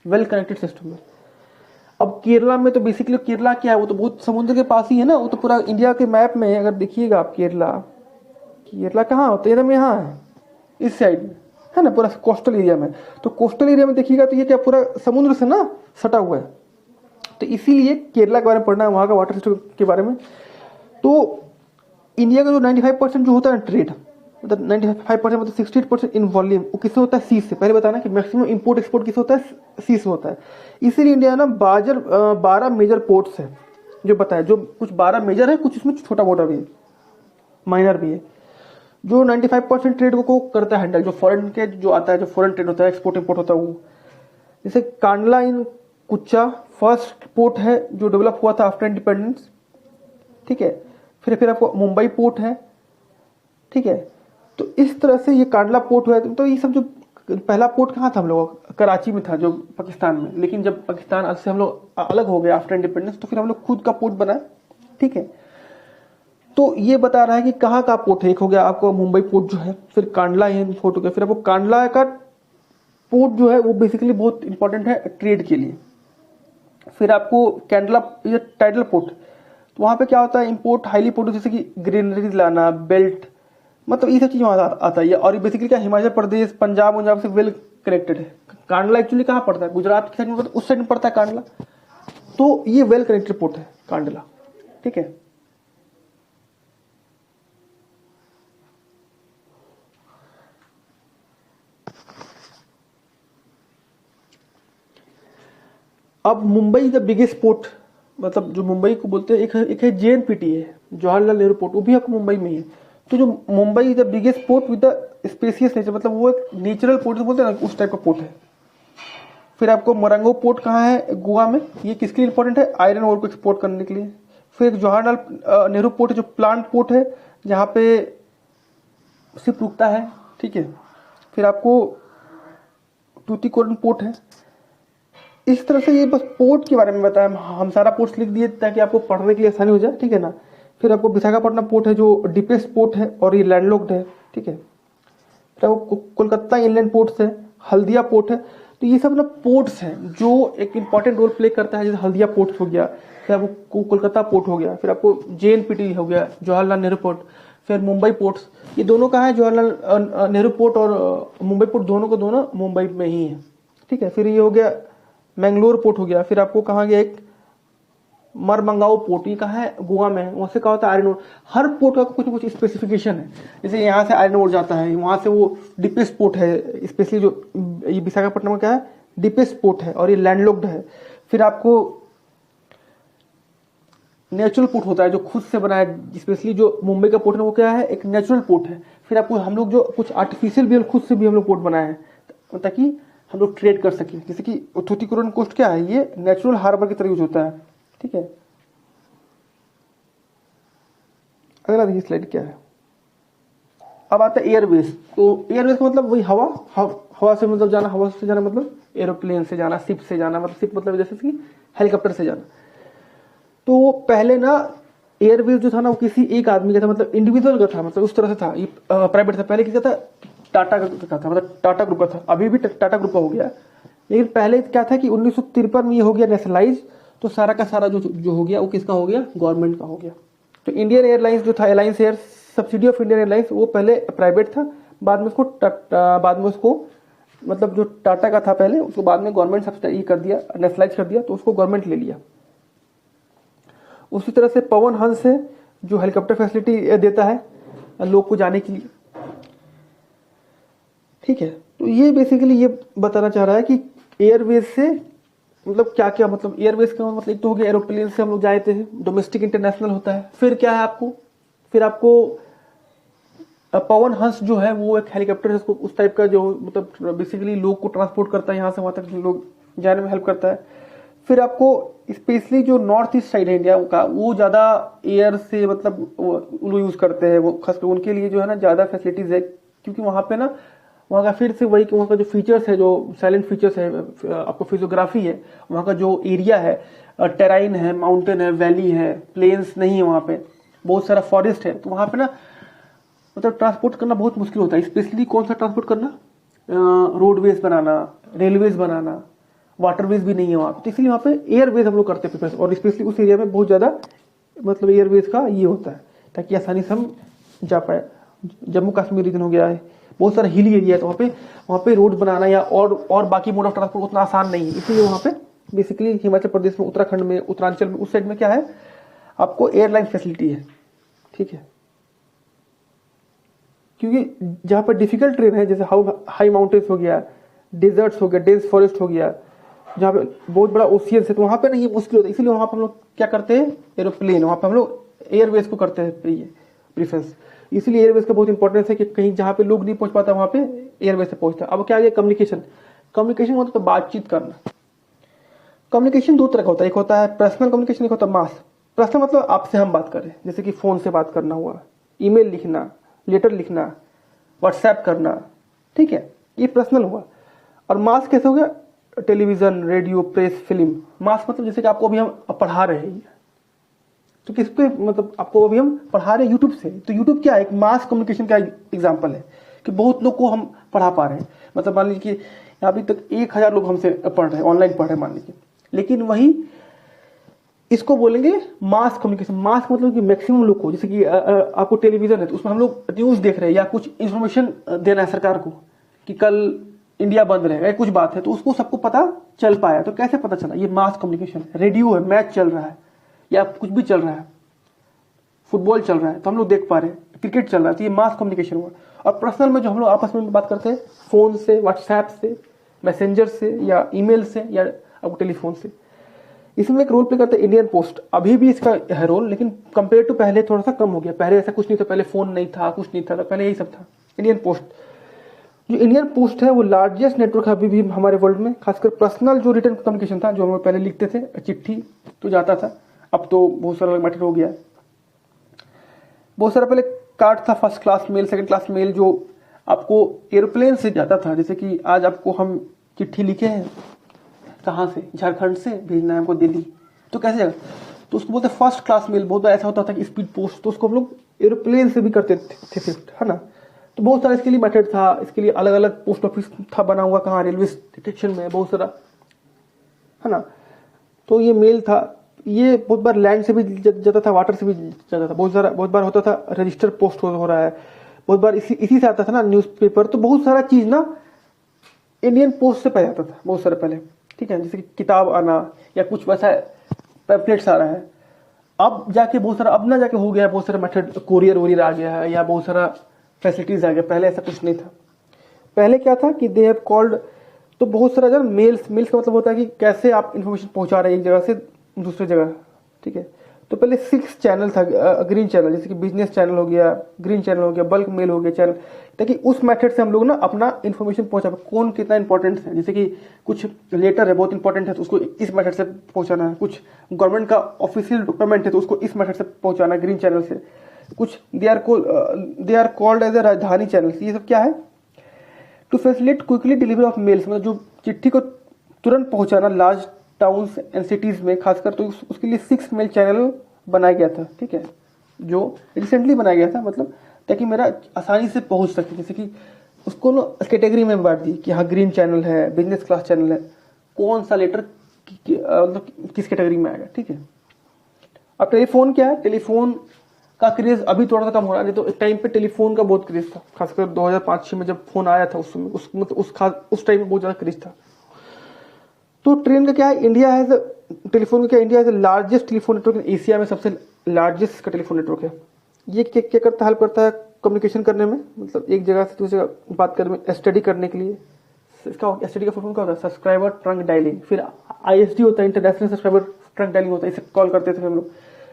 वेल कनेक्टेड सिस्टम है। अब केरला में तो बेसिकली केरला क्या है, वो तो बहुत समुद्र के पास ही है ना, वो तो पूरा इंडिया के मैप में अगर देखिएगा आप केरला कहाँ होता है, एकदम यहाँ है, इस साइड में है ना, पूरा कोस्टल एरिया में। तो कोस्टल एरिया में देखिएगा तो ये क्या पूरा समुद्र से ना सटा हुआ है। तो इसीलिए केरला के बारे में पढ़ना है, वहाँ का वाटर सिस्टम के बारे में। तो इंडिया का जो 95% जो होता है ट्रेड, मतलब 95% मतलब 68% इन वॉल्यूम, वो किससे होता है, सी से। पहले बताना कि मैक्सिमम इंपोर्ट एक्सपोर्ट किससे होता है, सी से होता है। इसीलिए इंडिया ना 12 मेजर पोर्ट्स है जो बताया, जो कुछ 12 मेजर है, कुछ इसमें छोटा मोटा भी है, माइनर भी है। जो 95% ट्रेड को करता है हैंडल, जो फॉरेन के जो आता है, जो फॉरेन ट्रेड होता है, एक्सपोर्ट इंपोर्ट होता है वो। जैसे कांडला इन कुच्चा फर्स्ट पोर्ट है जो डेवलप हुआ था आफ्टर इंडिपेंडेंस, ठीक है। फिर आपको मुंबई पोर्ट है, ठीक है। तो इस तरह से ये कांडला पोर्ट हुआ है। तो ये सब जो पहला पोर्ट कहाँ था हम लोग, कराची में था जो पाकिस्तान में, लेकिन जब पाकिस्तान से हम लोग अलग हो गए आफ्टर इंडिपेंडेंस तो फिर हम लोग खुद का पोर्ट बनाए, ठीक है। तो ये बता रहा है कि कहाँ का पोर्ट है। एक हो गया आपको मुंबई पोर्ट जो है, फिर कांडला पोर्ट हो गया, फिर आपको कांडला का पोर्ट जो है वो बेसिकली बहुत इंपॉर्टेंट है ट्रेड के लिए। फिर आपको कैंडला ये टाइडल पोर्ट, तो वहाँ पे क्या होता है, इंपोर्ट हाईली पोर्ट, जैसे कि ग्रेनरीज लाना, बेल्ट, मतलब ये सब चीज़ वहाँ आता है। और बेसिकली क्या हिमाचल प्रदेश पंजाब से वेल कनेक्टेड है। कांडला एक्चुअली कहाँ पड़ता है, गुजरात की साइड में, उस साइड में पड़ता है कांडला। तो ये वेल कनेक्टेड पोर्ट है कांडला, ठीक है। अब मुंबई द बिगेस्ट पोर्ट, मतलब जो मुंबई को बोलते हैं, एक है JNPT है, जवाहरलाल नेहरू पोर्ट, वो भी आपको मुंबई में ही है। तो जो Mumbai the biggest port with the spacious nature, मतलब वो एक नेचुरल पोर्ट बोलते हैं ना, उस टाइप का पोर्ट है। फिर आपको मोरंगो पोर्ट कहाँ है, गोवा में, ये किसके लिए इंपॉर्टेंट है, आयरन ओर को एक्सपोर्ट करने के लिए। फिर एक जवाहरलाल नेहरू पोर्ट है जो प्लांट पोर्ट है, जहाँ पे शिप रुकता है, ठीक है। फिर आपको टूटीकोरिन पोर्ट है। इस तरह से ये बस पोर्ट के बारे में बताया, हम सारा पोर्ट्स लिख दिए ताकि आपको पढ़ने के लिए आसानी हो जाए, ठीक है ना। फिर आपको विशाखापट्टनम पोर्ट है जो डीपेस्ट पोर्ट है और ये लैंडलॉक्ड है, ठीक है। फिर आपको कोलकाता इनलैंड पोर्ट्स है, हल्दिया पोर्ट है। तो ये सब ना पोर्ट्स हैं जो एक इंपॉर्टेंट रोल प्ले करता है, जैसे हल्दिया पोर्ट हो गया, फिर आपको कोलकाता पोर्ट हो गया, फिर आपको JNPT हो गया, जवाहरलाल नेहरू पोर्ट, फिर मुंबई पोर्ट्स। ये दोनों कहाँ है, जवाहरलाल नेहरू पोर्ट और मुंबई पोर्ट दोनों को दोनों मुंबई में ही है, ठीक है। फिर ये हो गया मैंगलोर पोर्ट हो गया। फिर आपको कहाँ गया एक मरमंगाओ पोर्ट, ये कहाँ है, गोवा में है। वहाँ से क्या होता है, आयरन ओर। हर पोर्ट का कुछ ना कुछ स्पेसिफिकेशन है, जैसे यहाँ से आयरन ओर जाता है, वहाँ से वो डीपेस्ट पोर्ट है, स्पेशली जो ये विशाखापट्टनम का क्या है, डीपेस्ट पोर्ट है और ये लैंडलॉक्ड है। फिर आपको नेचुरल पोर्ट होता है जो खुद से बना है, स्पेशली जो मुंबई का पोर्ट है वो क्या है, एक नेचुरल पोर्ट है। फिर आपको हम लोग जो कुछ आर्टिफिशियल भी खुद से भी हम लोग पोर्ट बनाए हैं ताकि हम लोग ट्रेड कर सकें, जैसे कि टूटीकोरिन कोस्ट क्या है, ये नेचुरल हार्बर की तरह यूज होता है, ठीक है। अगला देखिए स्लाइड क्या है। अब आता है एयरवेज। तो एयरवेज का मतलब वही हवा से मतलब जाना, हवा से जाना मतलब एरोप्लेन से जाना, शिप से जाना, मतलब शिप मतलब जैसे कि हेलीकॉप्टर से जाना। तो पहले ना एयरवेज जो था ना वो किसी एक आदमी का था, मतलब इंडिविजुअल का था, मतलब उस तरह से था, ये प्राइवेट था। पहले किसका था, टाटा का था, मतलब टाटा ग्रुप का था। अभी भी टाटा ग्रुप का हो गया, लेकिन पहले क्या था कि 1953 में ये हो गया नेशनलाइज। तो सारा का सारा जो हो गया वो किसका हो गया, गवर्नमेंट का हो गया। तो इंडियन एयरलाइंस जो था, airlines air subsidy of Indian airlines, वो पहले प्राइवेट था, बाद में उसको मतलब जो टाटा का था पहले, उसको बाद में गवर्नमेंट सब्सिडी कर दिया, नेशनलाइज कर दिया, तो उसको गवर्नमेंट ले लिया। उसी तरह से पवन हंस है जो हेलीकॉप्टर फैसिलिटी देता है लोग को जाने के लिए, ठीक है। तो ये बेसिकली ये बताना चाह रहा है कि एयरवेज से मतलब क्या क्या, मतलब एयरवेज का मतलब एक तो हो गया एरोप्लेन से हम लोग जाते हैं, डोमेस्टिक इंटरनेशनल होता है। फिर क्या है आपको, फिर आपको पवन हंस जो है वो एक हेलीकॉप्टर है, उसको उस टाइप का जो मतलब बेसिकली लोग को ट्रांसपोर्ट करता है, यहाँ से वहाँ तक लोग जाने में हेल्प करता है। फिर आपको स्पेशली जो नॉर्थ ईस्ट साइड है इंडिया का, वो ज़्यादा एयर से मतलब वो यूज़ करते हैं, वो खासकर उनके लिए जो है ना ज़्यादा फैसिलिटीज़ है, क्योंकि वहाँ पे ना वहाँ का फिर से वही कि वहाँ का जो फीचर्स है, जो साइलेंट फीचर्स है, आपको फिजियोग्राफी है, वहाँ का जो एरिया है, टेराइन है, माउंटेन है, वैली है, प्लेन्स नहीं है, वहाँ पे बहुत सारा फॉरेस्ट है। तो वहाँ पे ना मतलब ट्रांसपोर्ट करना बहुत मुश्किल होता है, स्पेशली कौन सा ट्रांसपोर्ट करना, रोडवेज बनाना, रेलवेज बनाना, वाटरवेज भी नहीं है वहाँ पे। तो इसलिए वहाँ पे एयरवेज हम लोग करते हैं प्रेफर, और स्पेशली उस एरिया में बहुत ज़्यादा मतलब एयरवेज का ये होता है ताकि आसानी से हम जा पाए। जम्मू कश्मीर रीजन हो गया है, बहुत सारा हिली एरिया है, तो वहाँ पे रोड बनाना या और बाकी मोड ऑफ ट्रांसपोर्ट उतना आसान नहीं है। इसलिए वहाँ पे बेसिकली हिमाचल प्रदेश में, उत्तराखंड में, उत्तरांचल में, उस साइड में क्या है, आपको एयरलाइन फैसिलिटी है, ठीक है। क्योंकि जहाँ पर डिफिकल्ट ट्रेन है, जैसे हाई माउंटेन्स हो गया, डेजर्ट्स हो गया, डेंस फॉरेस्ट हो गया, जहाँ पे बहुत बड़ा ओशियन है, तो वहाँ पे नहीं ये मुश्किल होता है। इसलिए वहाँ पर हम लोग क्या करते हैं, एरोप्लेन, वहाँ पे हम लोग एयरवेज को करते हैं प्रीफरेंस। इसलिए एयरवेज का बहुत इंपॉर्टेंस है कि कहीं जहाँ पे लोग नहीं पहुंच पाता वहां पे एयरवेज से पहुंचता। अब क्या आ गया कम्युनिकेशन। कम्युनिकेशन मतलब तो बातचीत करना। कम्युनिकेशन दो तरह का होता है, एक होता है पर्सनल कम्युनिकेशन, एक होता है मास। पर्सनल मतलब आपसे हम बात करें, जैसे कि फोन से बात करना हुआ, ईमेल लिखना, लेटर लिखना, व्हाट्सएप करना, ठीक है, ये पर्सनल हुआ। और मास कैसे हो गया, टेलीविजन, रेडियो, प्रेस, फिल्म। मास मतलब जैसे कि आपको अभी हम पढ़ा रहे हैं, तो किस पे, मतलब आपको अभी हम पढ़ा रहे हैं यूट्यूब से, तो यूट्यूब क्या है, एक मास कम्युनिकेशन का एग्जाम्पल है कि बहुत लोग को हम पढ़ा पा रहे हैं। मतलब मान लीजिए कि अभी तक 1000 लोग हमसे पढ़ रहे हैं, ऑनलाइन पढ़ रहे हैं मान लीजिए, लेकिन वही इसको बोलेंगे मास कम्युनिकेशन। मास मतलब कि मैक्सिमम लोग को, जैसे कि आपको टेलीविजन है तो उसमें हम लोग न्यूज देख रहे हैं या कुछ इंफॉर्मेशन देना है सरकार को कि कल इंडिया बंद रहेगा या कुछ बात है, तो उसको सबको पता चल पाया। तो कैसे पता चला, ये मास कम्युनिकेशन है। रेडियो है, मैच चल रहा है या कुछ भी चल रहा है, फुटबॉल चल रहा है तो हम लोग देख पा रहे हैं, क्रिकेट चल रहा है, तो ये मास कम्युनिकेशन हुआ। और पर्सनल में जो हम लोग आपस में बात करते हैं, फोन से, व्हाट्सएप से, मैसेंजर से या ईमेल से या अब टेलीफोन से। इसमें एक रोल प्ले करता है इंडियन पोस्ट। अभी भी इसका है रोल, लेकिन कंपेयर टू पहले थोड़ा सा कम हो गया। पहले ऐसा कुछ नहीं था, पहले फोन नहीं था, कुछ नहीं था, तो पहले यही सब था। इंडियन पोस्ट, जो इंडियन पोस्ट है वो लार्जेस्ट नेटवर्क है अभी भी हमारे वर्ल्ड में। खासकर पर्सनल जो रिटर्न कम्युनिकेशन था, जो हम पहले लिखते थे चिट्ठी तो जाता था, अब तो बहुत सारा मैटर हो गया। बहुत सारा पहले कार्ड था, first class mail, second class mail, जो आपको एरोप्लेन से जाता था। जैसे कि आज आपको हम चिट्ठी लिखे हैं, कहाँ से, झारखंड से भेजना है हमको दिल्ली, तो कैसे जाएगा, तो उसको बोलते फर्स्ट क्लास मेल। बहुत बार ऐसा होता था कि स्पीड पोस्ट, तो उसको हम लोग एरोप्लेन से भी करते थे शिफ्ट, है ना। तो बहुत सारा इसके लिए मेथड था, इसके लिए अलग अलग पोस्ट ऑफिस था बना हुआ, कहाँ रेलवे स्टेशन में, बहुत सारा, है ना। तो ये मेल था, ये बहुत बार लैंड से भी जाता था, वाटर से भी जाता था, बहुत बार होता था रजिस्टर पोस्ट हो रहा है, बहुत बार इसी से आता था ना न्यूज़पेपर। तो बहुत सारा चीज ना इंडियन पोस्ट से पह जाता था बहुत सारे पहले, ठीक है। जैसे कि किताब आना या कुछ वैसा पैम्पलेट्स आ रहा है, अब जाके बहुत सारा, अब ना जाके हो गया बहुत सारा मेथड, कोरियर वोरियर आ गया है या बहुत सारा फैसिलिटीज आ गया। पहले ऐसा कुछ नहीं था। पहले क्या था कि दे हैव कॉल्ड, तो बहुत सारा जो मेल्स का मतलब होता है कि कैसे आप इन्फॉर्मेशन पहुंचा रहे हैं एक जगह से दूसरी जगह, ठीक है। तो पहले 6 चैनल था, ग्रीन चैनल, जैसे कि बिजनेस चैनल हो गया, ग्रीन चैनल हो गया, बल्क मेल हो गया चैनल, ताकि उस मेथड से हम लोग ना अपना इन्फॉर्मेशन पहुंचा पाए, कौन कितना इंपॉर्टेंट है। जैसे कि कुछ लेटर है बहुत इंपॉर्टेंट है तो उसको इस मेथड से पहुंचाना है, कुछ गवर्नमेंट का ऑफिशियल डॉक्यूमेंट है तो उसको इस मेथड से पहुंचाना है, ग्रीन चैनल से। कुछ they are called as a Rajdhani channel. ये सब क्या है, to facilitate quickly delivery of mails, मतलब जो चिट्ठी को तुरंत पहुंचाना लार्ज टाउन्स एंड सिटीज में खासकर, तो उसके लिए 6 मेल चैनल बनाया गया था, ठीक है, जो रिसेंटली बनाया गया था, मतलब ताकि मेरा आसानी से पहुंच सके। जैसे कि उसको ना कैटेगरी में बांट दी कि हाँ ग्रीन चैनल है, बिजनेस क्लास चैनल है, कौन सा लेटर मतलब किस कैटेगरी में आएगा, ठीक है। अब टेलीफोन क्या है, टेलीफोन का क्रेज अभी थोड़ा सा कम हो रहा है, नहीं तो एक टाइम पे टेलीफोन का बहुत क्रेज था, खासकर 2005-6 में जब फोन आया था, उस टाइम में बहुत ज्यादा क्रेज था। तो ट्रेन का क्या है, इंडिया है टेलीफोन का क्या, इंडिया है largest telephone network in Asia में, सबसे लार्जेस्ट का टेलीफोन नेटवर्क है। ये क्या करता है, हेल्प करता है कम्युनिकेशन करने में, मतलब एक जगह से दूसरी जगह बात करने में, स्टडी करने के लिए। इसका स्टडी का फुल फॉर्म क्या होता है, सब्सक्राइबर ट्रंक डायलिंग। फिर ISD होता है, इंटरनेशनल सब्सक्राइबर ट्रंक डायलिंग होता है, इसे कॉल करते थे हम लोग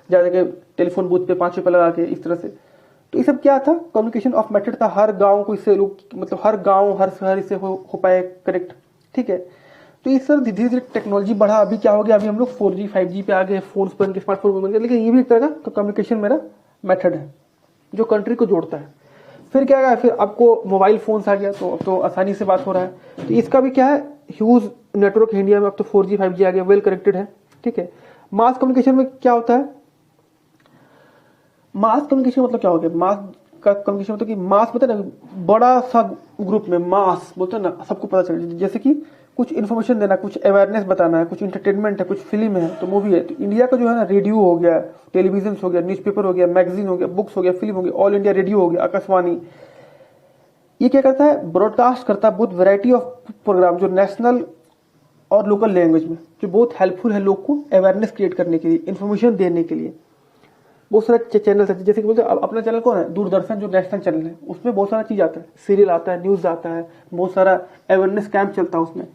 जा के टेलीफोन बूथ पे 5 रुपये लगा के, इस तरह से। तो ये सब क्या था, कम्युनिकेशन ऑफ मैटर था। हर गाँव को इससे लोग, मतलब हर गाँव हर शहर इससे हो पाए कनेक्ट, ठीक है। तो ये सर धीरे धीरे टेक्नोलॉजी बढ़ा, अभी क्या हो गया, अभी हम लोग 4G 5G पे आ गए, फोन बन गए, स्मार्टफोन बन गए, लेकिन ये भी एक तरह का कम्युनिकेशन मेरा मेथड है जो कंट्री को जोड़ता है। फिर क्या है, फिर आपको मोबाइल फोन्स आ गया, तो अब तो आसानी से बात हो रहा है। तो इसका भी क्या है, ह्यूज नेटवर्क है इंडिया में, अब तो 4G 5G आ गया, वेल कनेक्टेड है, ठीक है। मास कम्युनिकेशन में क्या होता है, मास कम्युनिकेशन मतलब क्या हो गया, मास का कम्युनिकेशन मतलब कि मास मतलब ना बड़ा सा ग्रुप में, मास बोलते हैं ना, सबको पता चले। जैसे कि कुछ इन्फॉर्मेशन देना, कुछ अवेयरनेस बताना है, कुछ इंटरटेनमेंट है, कुछ फिल्म है, तो मूवी है। तो इंडिया का जो है ना, रेडियो हो गया, टेलीविजन हो गया, न्यूज़पेपर हो गया, मैगजीन हो गया, बुक्स हो गया, फिल्म हो गया, ऑल इंडिया रेडियो हो गया, आकाशवाणी, ये क्या करता है, ब्रॉडकास्ट करता है बहुत वैरायटी ऑफ प्रोग्राम जो नेशनल और लोकल लैंग्वेज में, जो बहुत हेल्पफुल है लोग को अवेयरनेस क्रिएट करने के लिए, इन्फॉर्मेशन देने के लिए। बहुत सारे चैनल है, जैसे कि बोलते हैं अपना चैनल कौन है, दूरदर्शन जो नेशनल चैनल है, उसमें बहुत सारा चीज आता है, सीरियल आता है, न्यूज आता है, बहुत सारा अवेयरनेस कैंप चलता है उसमें।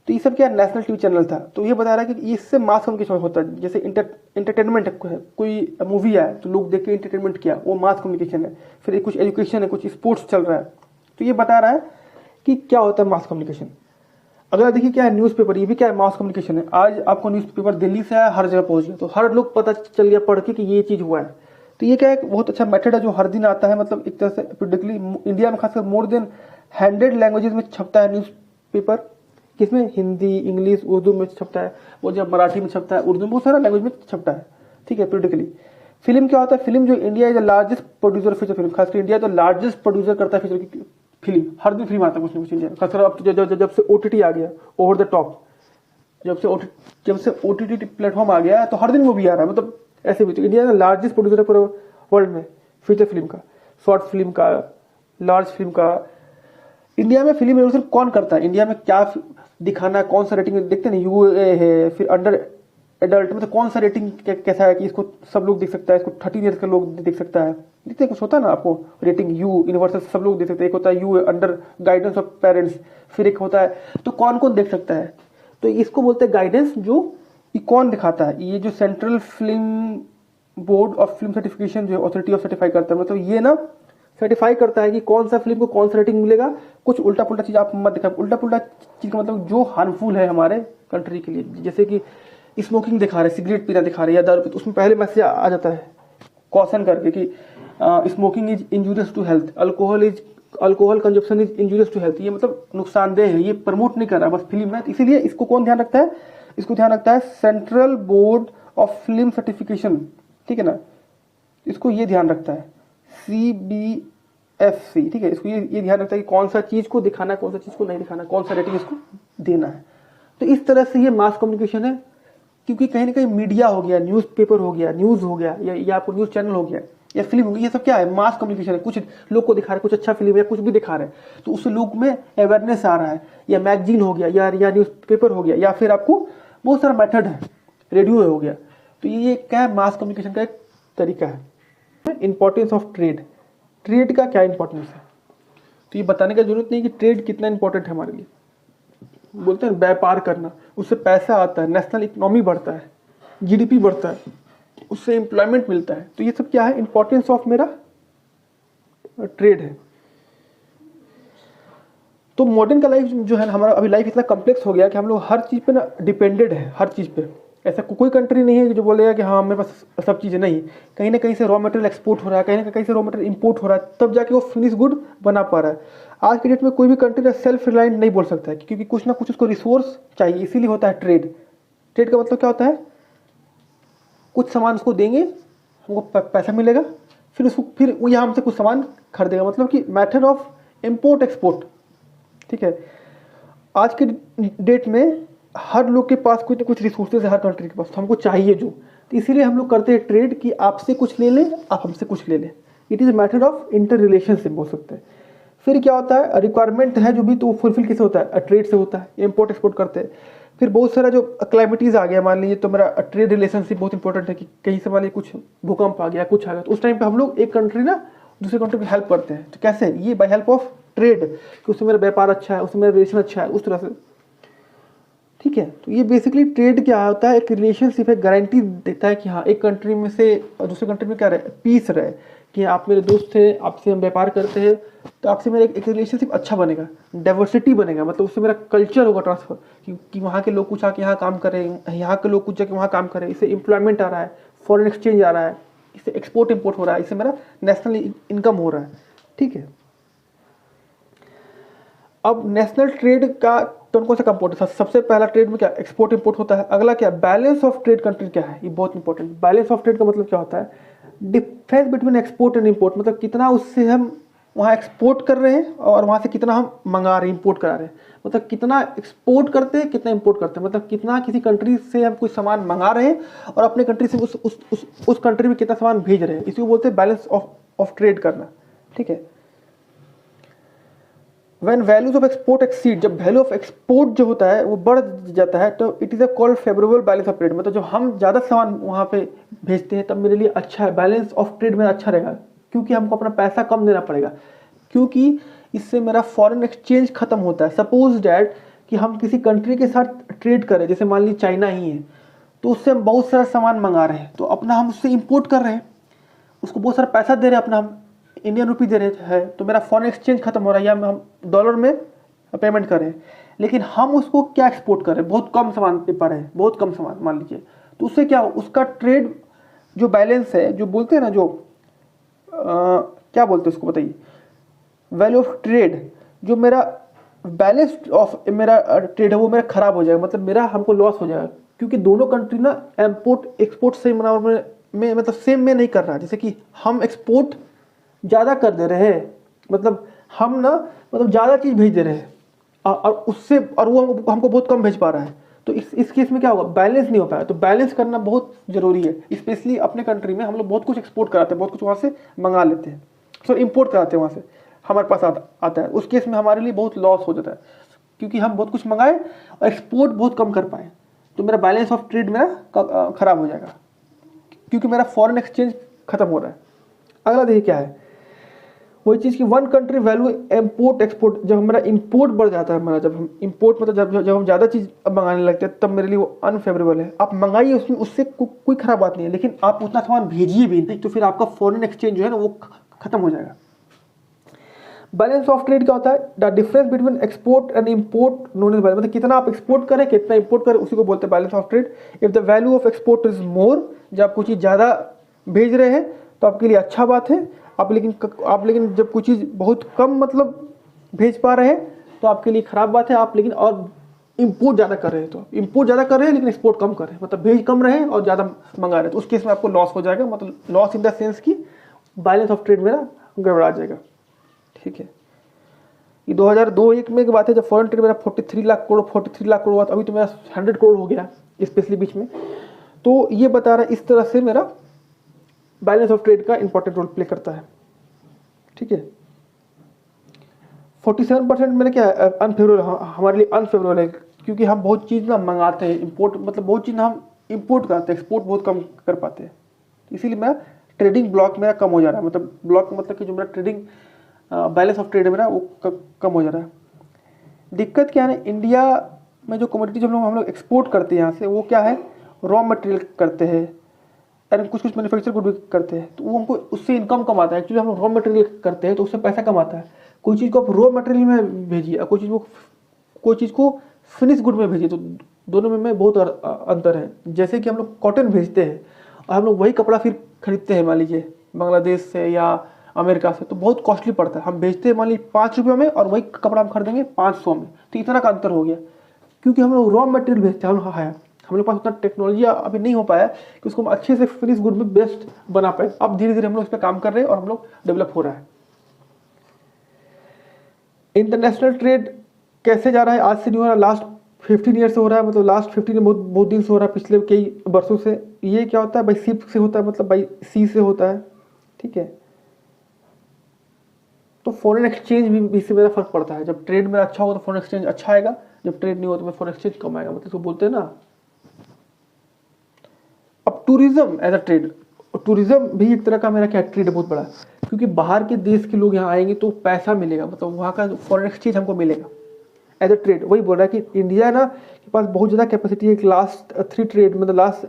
तो ये सब क्या नेशनल टीवी चैनल था। तो ये बता रहा है कि इससे मास कम्युनिकेशन होता है। जैसे इंटरटेनमेंट है, कोई मूवी है तो लोग देख के इंटरटेनमेंट किया, वो मास कम्युनिकेशन है। फिर कुछ एजुकेशन है, कुछ स्पोर्ट्स चल रहा है, तो ये बता रहा है कि क्या होता है मास कम्युनिकेशन। अगला देखिए क्या है न्यूज़पेपर, ये भी क्या है मास कम्युनिकेशन है। आज आपको न्यूज़पेपर दिल्ली से आया, हर जगह पहुंच गया, तो हर लोग पता चल गया पढ़ के कि ये चीज़ हुआ है। तो ये क्या है, बहुत अच्छा मेथड है जो हर दिन आता है, मतलब एक तरह से पीरियडिकली। इंडिया में खासकर मोर देन 100 लैंग्वेजेस में छपता है न्यूज़पेपर। किसमें? हिंदी, इंग्लिश, उर्दू में छपता है, वो जब मराठी में छपता है, उर्दू में, बहुत सारा लैंग्वेज में छपता है, ठीक है, पीरियडिकली। फिल्म क्या होता है, फिल्म जो India is the largest producer feature film, खासकर इंडिया तो लार्जेस्ट प्रोड्यूसर करता है फीचर की फिल्म। हर दिन फिल्म आता है कुछ ना कुछ इंडिया में, खासकर अब जब से ओटीटी आ गया, ओवर द टॉप, जब से ओटीटी प्लेटफॉर्म आ गया है तो हर दिन मूवी आ रहा है। मतलब ऐसे भी तो इंडिया लार्जेस्ट प्रोड्यूसर है पूरे वर्ल्ड में फीचर फिल्म का, शॉर्ट फिल्म का, लार्ज फिल्म का। इंडिया में फिल्म रेवोल्यूशन कौन करता है, इंडिया में क्या दिखाना है, कौन सा रेटिंग देखते हैं, यूए है, फिर अंडर एडल्ट, मतलब कौन सा रेटिंग कैसा है कि इसको सब लोग देख सकता है, इसको 30 ईयर्स के लोग देख सकता है। देखते हैं कुछ होता है ना आपको रेटिंग यू यूनिवर्सल सब लोग देख सकते हैं, एक होता है you under guidance of parents, फिर एक होता है, तो कौन कौन देख सकता है, तो इसको बोलते हैं गाइडेंस। जो ये कौन दिखाता है, ये जो central film board of film certification जो अथॉरिटी ऑफ सर्टिफाई करता है, मतलब ये ना सर्टिफाई करता है कि कौन सा फिल्म को कौन सा रेटिंग मिलेगा। कुछ उल्टा पुल्टा चीज आप मत दिखाएं। उल्टा पुल्टा चीज का मतलब जो हार्मफुल है हमारे कंट्री के लिए, जैसे कि स्मोकिंग दिखा रहे, सिगरेट पीना दिखा रहे या दारू, तो उसमें पहले मैसेज आ जाता है कॉशन करके कि smoking is injurious to health, alcohol consumption is injurious to health, ये मतलब नुकसानदेह है, ये प्रमोट नहीं कर रहा है बस फिल्म में। तो इसीलिए इसको कौन ध्यान रखता है, इसको ध्यान रखता है central board of film certification, ठीक है ना, इसको ये ध्यान रखता है CBFC, ठीक है, इसको ये ध्यान रखता है कि कौन सा चीज को दिखाना है, कौन सा चीज को नहीं दिखाना, कौन सा रेटिंग इसको देना है। तो इस तरह से ये मास कम्युनिकेशन है, क्योंकि कहीं ना कहीं मीडिया हो गया, न्यूज़पेपर हो गया, न्यूज हो गया, या आपको न्यूज चैनल हो गया, या फिल्म हो गई, ये सब क्या है, मास कम्युनिकेशन है। कुछ लोग को दिखा रहे, कुछ अच्छा फिल्म या कुछ भी दिखा रहे हैं, तो उससे लोग में अवेयरनेस आ रहा है। या मैगजीन हो गया, या न्यूज़पेपर हो गया, या फिर आपको बहुत सारा मेथड है, रेडियो हो गया। तो ये क्या है, मास कम्युनिकेशन का एक तरीका है। इंपॉर्टेंस ऑफ ट्रेड, ट्रेड का क्या इंपॉर्टेंस है, तो ये बताने का जरूरत नहीं कि ट्रेड कितना इंपॉर्टेंट है हमारे लिए। बोलते हैं व्यापार करना, उससे पैसा आता है, नेशनल इकोनॉमी बढ़ता है, जीडीपी बढ़ता है, उससे एम्प्लॉयमेंट मिलता है। तो ये सब क्या है, इंपॉर्टेंस ऑफ मेरा ट्रेड है। तो मॉडर्न का लाइफ जो है, हमारा अभी लाइफ इतना कम्प्लेक्स हो गया कि हम लोग हर चीज़ पे ना डिपेंडेड है, हर चीज़ पे। ऐसा कोई कंट्री नहीं है कि जो बोलेगा कि हाँ मेरे पास सब चीज़ें नहीं, कहीं ना कहीं से रॉ मटेरियल एक्सपोर्ट हो रहा है, कहीं ना कहीं से रॉ मटेरियल इंपोर्ट हो रहा है, तब जाके वो फिनिश गुड बना पा रहा है। आज के डेट में कोई भी कंट्री सेल्फ रिलायंट नहीं बोल सकता है, क्योंकि कुछ ना कुछ उसको रिसोर्स चाहिए, इसीलिए होता है ट्रेड। ट्रेड का मतलब क्या होता है, कुछ सामान उसको देंगे, हमको पैसा मिलेगा, फिर वो यहाँ हमसे कुछ सामान खरीदेगा, मतलब कि मैथड ऑफ इम्पोर्ट एक्सपोर्ट, ठीक है। आज के डेट में हर लोग के पास कुछ ना कुछ रिसोर्सेज है, हर कंट्री के पास, तो हमको चाहिए जो, तो इसीलिए हम लोग करते हैं ट्रेड कि आपसे कुछ ले लें, आप हमसे कुछ ले लें। It is a method of inter relationship बोल सकते हैं। फिर क्या होता है, रिक्वायरमेंट है जो भी, तो फुलफिल किसे होता है, ट्रेड से होता है, इम्पोर्ट एक्सपोर्ट करते हैं। फिर बहुत सारा जो क्लाइमेटीज आ गया, मान लीजिए, तो मेरा ट्रेड रिलेशनशिप बहुत इंपॉर्टेंट है कि कहीं से मान लीजिए कुछ भूकंप आ गया, कुछ आ गया, तो उस टाइम पे हम लोग एक कंट्री ना दूसरे कंट्री की हेल्प करते हैं। तो कैसे, ये बाय हेल्प ऑफ ट्रेड, कि उससे मेरा व्यापार अच्छा है, उससे मेरा रिलेशन अच्छा है, उस तरह से, ठीक है। तो ये बेसिकली ट्रेड क्या होता है, एक रिलेशनशिप है, गारंटी देता है कि हाँ एक कंट्री में से दूसरे कंट्री में क्या रहे, पीस रहे, कि आप मेरे दोस्त थे, आपसे हम व्यापार करते हैं, तो आपसे मेरा एक रिलेशनशिप अच्छा बनेगा, डाइवर्सिटी बनेगा, मतलब उससे मेरा कल्चर होगा ट्रांसफर, कि वहाँ के लोग कुछ आके यहाँ काम करें, यहाँ के लोग कुछ जाके वहाँ काम करें, इससे एम्प्लॉयमेंट आ रहा है, फॉरेन एक्सचेंज आ रहा है, इससे एक्सपोर्ट इम्पोर्ट हो रहा है, इससे मेरा नेशनल इनकम हो रहा है, ठीक है। अब नेशनल ट्रेड का कौन सा कंपोर्ट है, सबसे पहला ट्रेड में क्या, एक्सपोर्ट इंपोर्ट होता है। अगला क्या, बैलेंस ऑफ ट्रेड कंट्री क्या है, ये बहुत इंपॉर्टेंट। बैलेंस ऑफ ट्रेड का मतलब क्या होता है, difference between export and import, मतलब कितना उससे हम वहाँ एक्सपोर्ट कर रहे हैं और वहाँ से कितना हम मंगा रहे हैं, इंपोर्ट करा रहे हैं, मतलब कितना एक्सपोर्ट करते हैं, कितना इंपोर्ट करते हैं, मतलब कितना किसी कंट्री से हम कुछ सामान मंगा रहे हैं और अपने कंट्री से उस कंट्री में कितना सामान भेज रहे हैं, इसी को बोलते हैं बैलेंस ऑफ ट्रेड करना, ठीक है। When values of export exceed, जब वैल्यू ऑफ एक्सपोर्ट जो होता है वो बढ़ जाता है, तो it is a called favourable balance of trade, मतलब जब हम ज़्यादा सामान वहाँ पे भेजते हैं तब मेरे लिए अच्छा है, बैलेंस ऑफ ट्रेड मेरा अच्छा रहेगा, क्योंकि हमको अपना पैसा कम देना पड़ेगा, क्योंकि इससे मेरा फॉरेन एक्सचेंज खत्म होता है। सपोज डैट कि हम किसी कंट्री के साथ ट्रेड करें, जैसे मान लीजिए चाइना ही है, तो उससे हम बहुत सारा सामान मंगा रहे हैं, तो अपना हम उससे इंपोर्ट कर रहे हैं, उसको बहुत सारा पैसा दे रहे हैं, अपना हम इंडियन रुपी दे रहे हैं, तो मेरा फॉरेन एक्सचेंज खत्म हो रहा है, या हम डॉलर में पेमेंट कर रहे हैं, लेकिन हम उसको क्या एक्सपोर्ट कर रहे हैं, बहुत कम सामान दे पा रहे हैं, बहुत कम सामान मान लीजिए, तो उससे क्या उसका ट्रेड जो बैलेंस है, जो बोलते हैं ना, जो क्या बोलते हैं उसको बताइए, वैल्यू ऑफ ट्रेड, जो मेरा बैलेंस ऑफ मेरा ट्रेड है वो मेरा खराब हो जाएगा, मतलब मेरा हमको लॉस हो जाएगा, क्योंकि दोनों कंट्री ना इंपोर्ट एक्सपोर्ट सेम में मतलब सेम में नहीं कर रहा है। जैसे कि हम एक्सपोर्ट ज़्यादा कर दे रहे हैं, मतलब हम ना मतलब ज़्यादा चीज़ भेज दे रहे हैं, और उससे और वो हमको बहुत कम भेज पा रहा है, तो इस केस में क्या होगा, बैलेंस नहीं हो पाया। तो बैलेंस करना बहुत ज़रूरी है, स्पेशली अपने कंट्री में हम लोग बहुत कुछ एक्सपोर्ट कराते हैं, बहुत कुछ वहाँ से मंगा लेते हैं, सो इम्पोर्ट कराते हैं वहाँ से, हमारे पास आता है, उस केस में हमारे लिए बहुत लॉस हो जाता है, क्योंकि हम बहुत कुछ मंगाए और एक्सपोर्ट बहुत कम कर पाए, तो मेरा बैलेंस ऑफ ट्रेड मेरा खराब हो जाएगा, क्योंकि मेरा फॉरेन एक्सचेंज खत्म हो रहा है। अगला देखिए क्या है, वही चीज़ कि one country value import export, जब हमारा इंपोर्ट बढ़ जाता है हमारा, जब हम इंपोर्ट मतलब जब हम ज़्यादा चीज़ मंगाने लगते हैं, तब मेरे लिए वो अनफेवरेबल है। आप मंगाइए, उसमें उससे कोई खराब बात नहीं है, लेकिन आप उतना सामान भेजिए भी नहीं, तो फिर आपका फॉरेन एक्सचेंज जो है ना वो खत्म हो जाएगा। बैलेंस ऑफ ट्रेड क्या होता है, the difference between export and import known as balance, मतलब कितना आप एक्सपोर्ट करें कितना इंपोर्ट करें, उसी को बोलते हैं balance of trade. If the value of export is more, जब आप कुछ चीज़ ज़्यादा भेज रहे हैं तो आपके लिए अच्छा बात है, आप लेकिन जब कुछ चीज़ बहुत कम मतलब भेज पा रहे हैं तो आपके लिए खराब बात है। आप लेकिन और इंपोर्ट ज़्यादा कर रहे हैं, तो इंपोर्ट ज़्यादा कर रहे हैं लेकिन एक्सपोर्ट कम कर रहे हैं, मतलब भेज कम रहे हैं और ज़्यादा मंगा रहे हैं, तो उस केस में आपको लॉस हो जाएगा, मतलब लॉस इन द सेंस कि बैलेंस ऑफ ट्रेड मेरा गड़बड़ा जाएगा। ठीक है, ये 2002-01 में की बात है, जब फॉरेन ट्रेड मेरा 43 लाख करोड़ हुआ, अभी तो मेरा 100 करोड़ हो गया स्पेशली बीच में। तो ये बता रहा है इस तरह से मेरा बैलेंस ऑफ ट्रेड का इंपॉर्टेंट रोल प्ले करता है। ठीक है, 47% मेरा क्या है अनफेवरेबल, हमारे लिए अनफेवरेबल है, क्योंकि हम बहुत चीज़ ना मंगाते हैं, इंपोर्ट मतलब बहुत चीज़ हम इंपोर्ट करते हैं, एक्सपोर्ट बहुत कम कर पाते हैं, इसीलिए मेरा ट्रेडिंग ब्लॉक मेरा कम हो जा रहा है, मतलब ब्लॉक मतलब कि जो मेरा ट्रेडिंग बैलेंस ऑफ ट्रेड मेरा वो कम हो जा रहा है। दिक्कत क्या है, इंडिया में जो कमोडिटीज हम लोग एक्सपोर्ट करते हैं यहाँ से, वो क्या है, रॉ मटेरियल करते हैं, और कुछ मैन्युफैक्चर गुड भी करते हैं, तो वो हमको उससे इनकम कमाता है। एक्चुअली हम लोग रॉ मटेरियल करते हैं तो उससे पैसा कमाता है। कोई चीज़ को आप रॉ मटेरियल में भेजिए और कोई चीज़ को फिनिश गुड में भेजिए, तो दोनों में बहुत अंतर है। जैसे कि हम लोग कॉटन भेजते हैं और हम लोग वही कपड़ा फिर खरीदते हैं, मान लीजिए बांग्लादेश से या अमेरिका से, तो बहुत कॉस्टली पड़ता है। हम भेजते हैं मान लीजिए 5 रुपये में और वही कपड़ा हम खरीदेंगे 500 में, तो इतना का अंतर हो गया, क्योंकि हम लोग रॉ मटेरियल भेजते हैं। हम लोग पास उतना टेक्नोलॉजी अभी नहीं हो पाया कि उसको हम अच्छे से फिनिश गुड में बेस्ट बना पाए। अब धीरे धीरे हम लोग इस पर काम कर रहे हैं और हम लोग डेवलप हो रहा है। इंटरनेशनल ट्रेड कैसे जा रहा है, आज से नहीं हो रहा, लास्ट 15 ईयर से हो रहा है, मतलब लास्ट 15 बहुत दिन से हो रहा है, पिछले कई वर्षों से। ये क्या होता है, बाई शिप से होता है, मतलब बाई सी से होता है। ठीक है, तो फॉरेन एक्सचेंज भी इससे मेरा फर्क पड़ता है। जब ट्रेड मेरा अच्छा होगा तो फॉरेन एक्सचेंज अच्छा आएगा, जब ट्रेड नहीं हो तो फॉरेन एक्सचेंज कम आएगा, मतलब इसको बोलते हैं ना। अब tourism as a trade, tourism भी एक तरह का मेरा क्या ट्रेड बहुत बड़ा है, क्योंकि बाहर के देश के लोग यहाँ आएंगे तो पैसा मिलेगा, मतलब वहाँ का फॉरेन एक्सचेंज हमको मिलेगा एज अ ट्रेड। वही बोल रहा है कि इंडिया ना के पास बहुत ज़्यादा कैपेसिटी है। लास्ट 3 ट्रेड मतलब लास्ट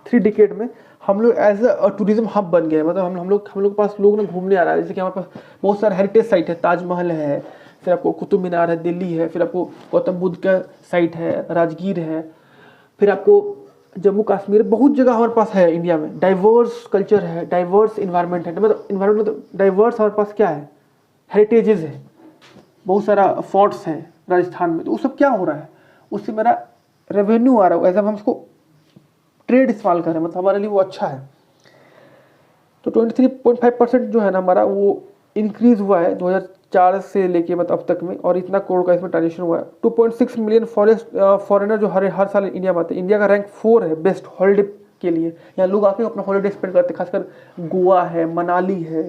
3 डिकेड में हम लोग एज अ टूरिज्म हब बन गए, मतलब हम लोग के पास लोग ना घूमने आ रहा है। जैसे कि हमारे पास बहुत सारे हेरिटेज साइट है, ताजमहल है, फिर आपको कुतुब मीनार है दिल्ली है, फिर आपको गौतम बुद्ध का साइट है, राजगीर है, फिर आपको जम्मू कश्मीर, बहुत जगह हमारे पास है इंडिया में। डाइवर्स कल्चर है, डाइवर्स इन्वायरमेंट है, मतलब इन्वायरमेंट मतलब डाइवर्स हमारे पास क्या है, हेरिटेजेस है, बहुत सारा फोर्ट्स है राजस्थान में। तो वो सब क्या हो रहा है, उससे मेरा रेवेन्यू आ रहा है, ऐसा हम उसको ट्रेड इस्तेमाल कर रहे हैं, मतलब हमारे लिए वो अच्छा है। तो 23.5% जो है ना हमारा वो इंक्रीज हुआ है 2004 से लेके मतलब अब तक में, और इतना करोड़ का इसमें ट्रांजेक्शन हुआ है। 2.6 मिलियन फॉरेनर जो हर साल इंडिया में आते हैं। इंडिया का रैंक 4 है बेस्ट हॉलीडे के लिए, यहाँ लोग आके अपना हॉलीडे स्पेंड करते हैं, खासकर गोवा है, मनाली है,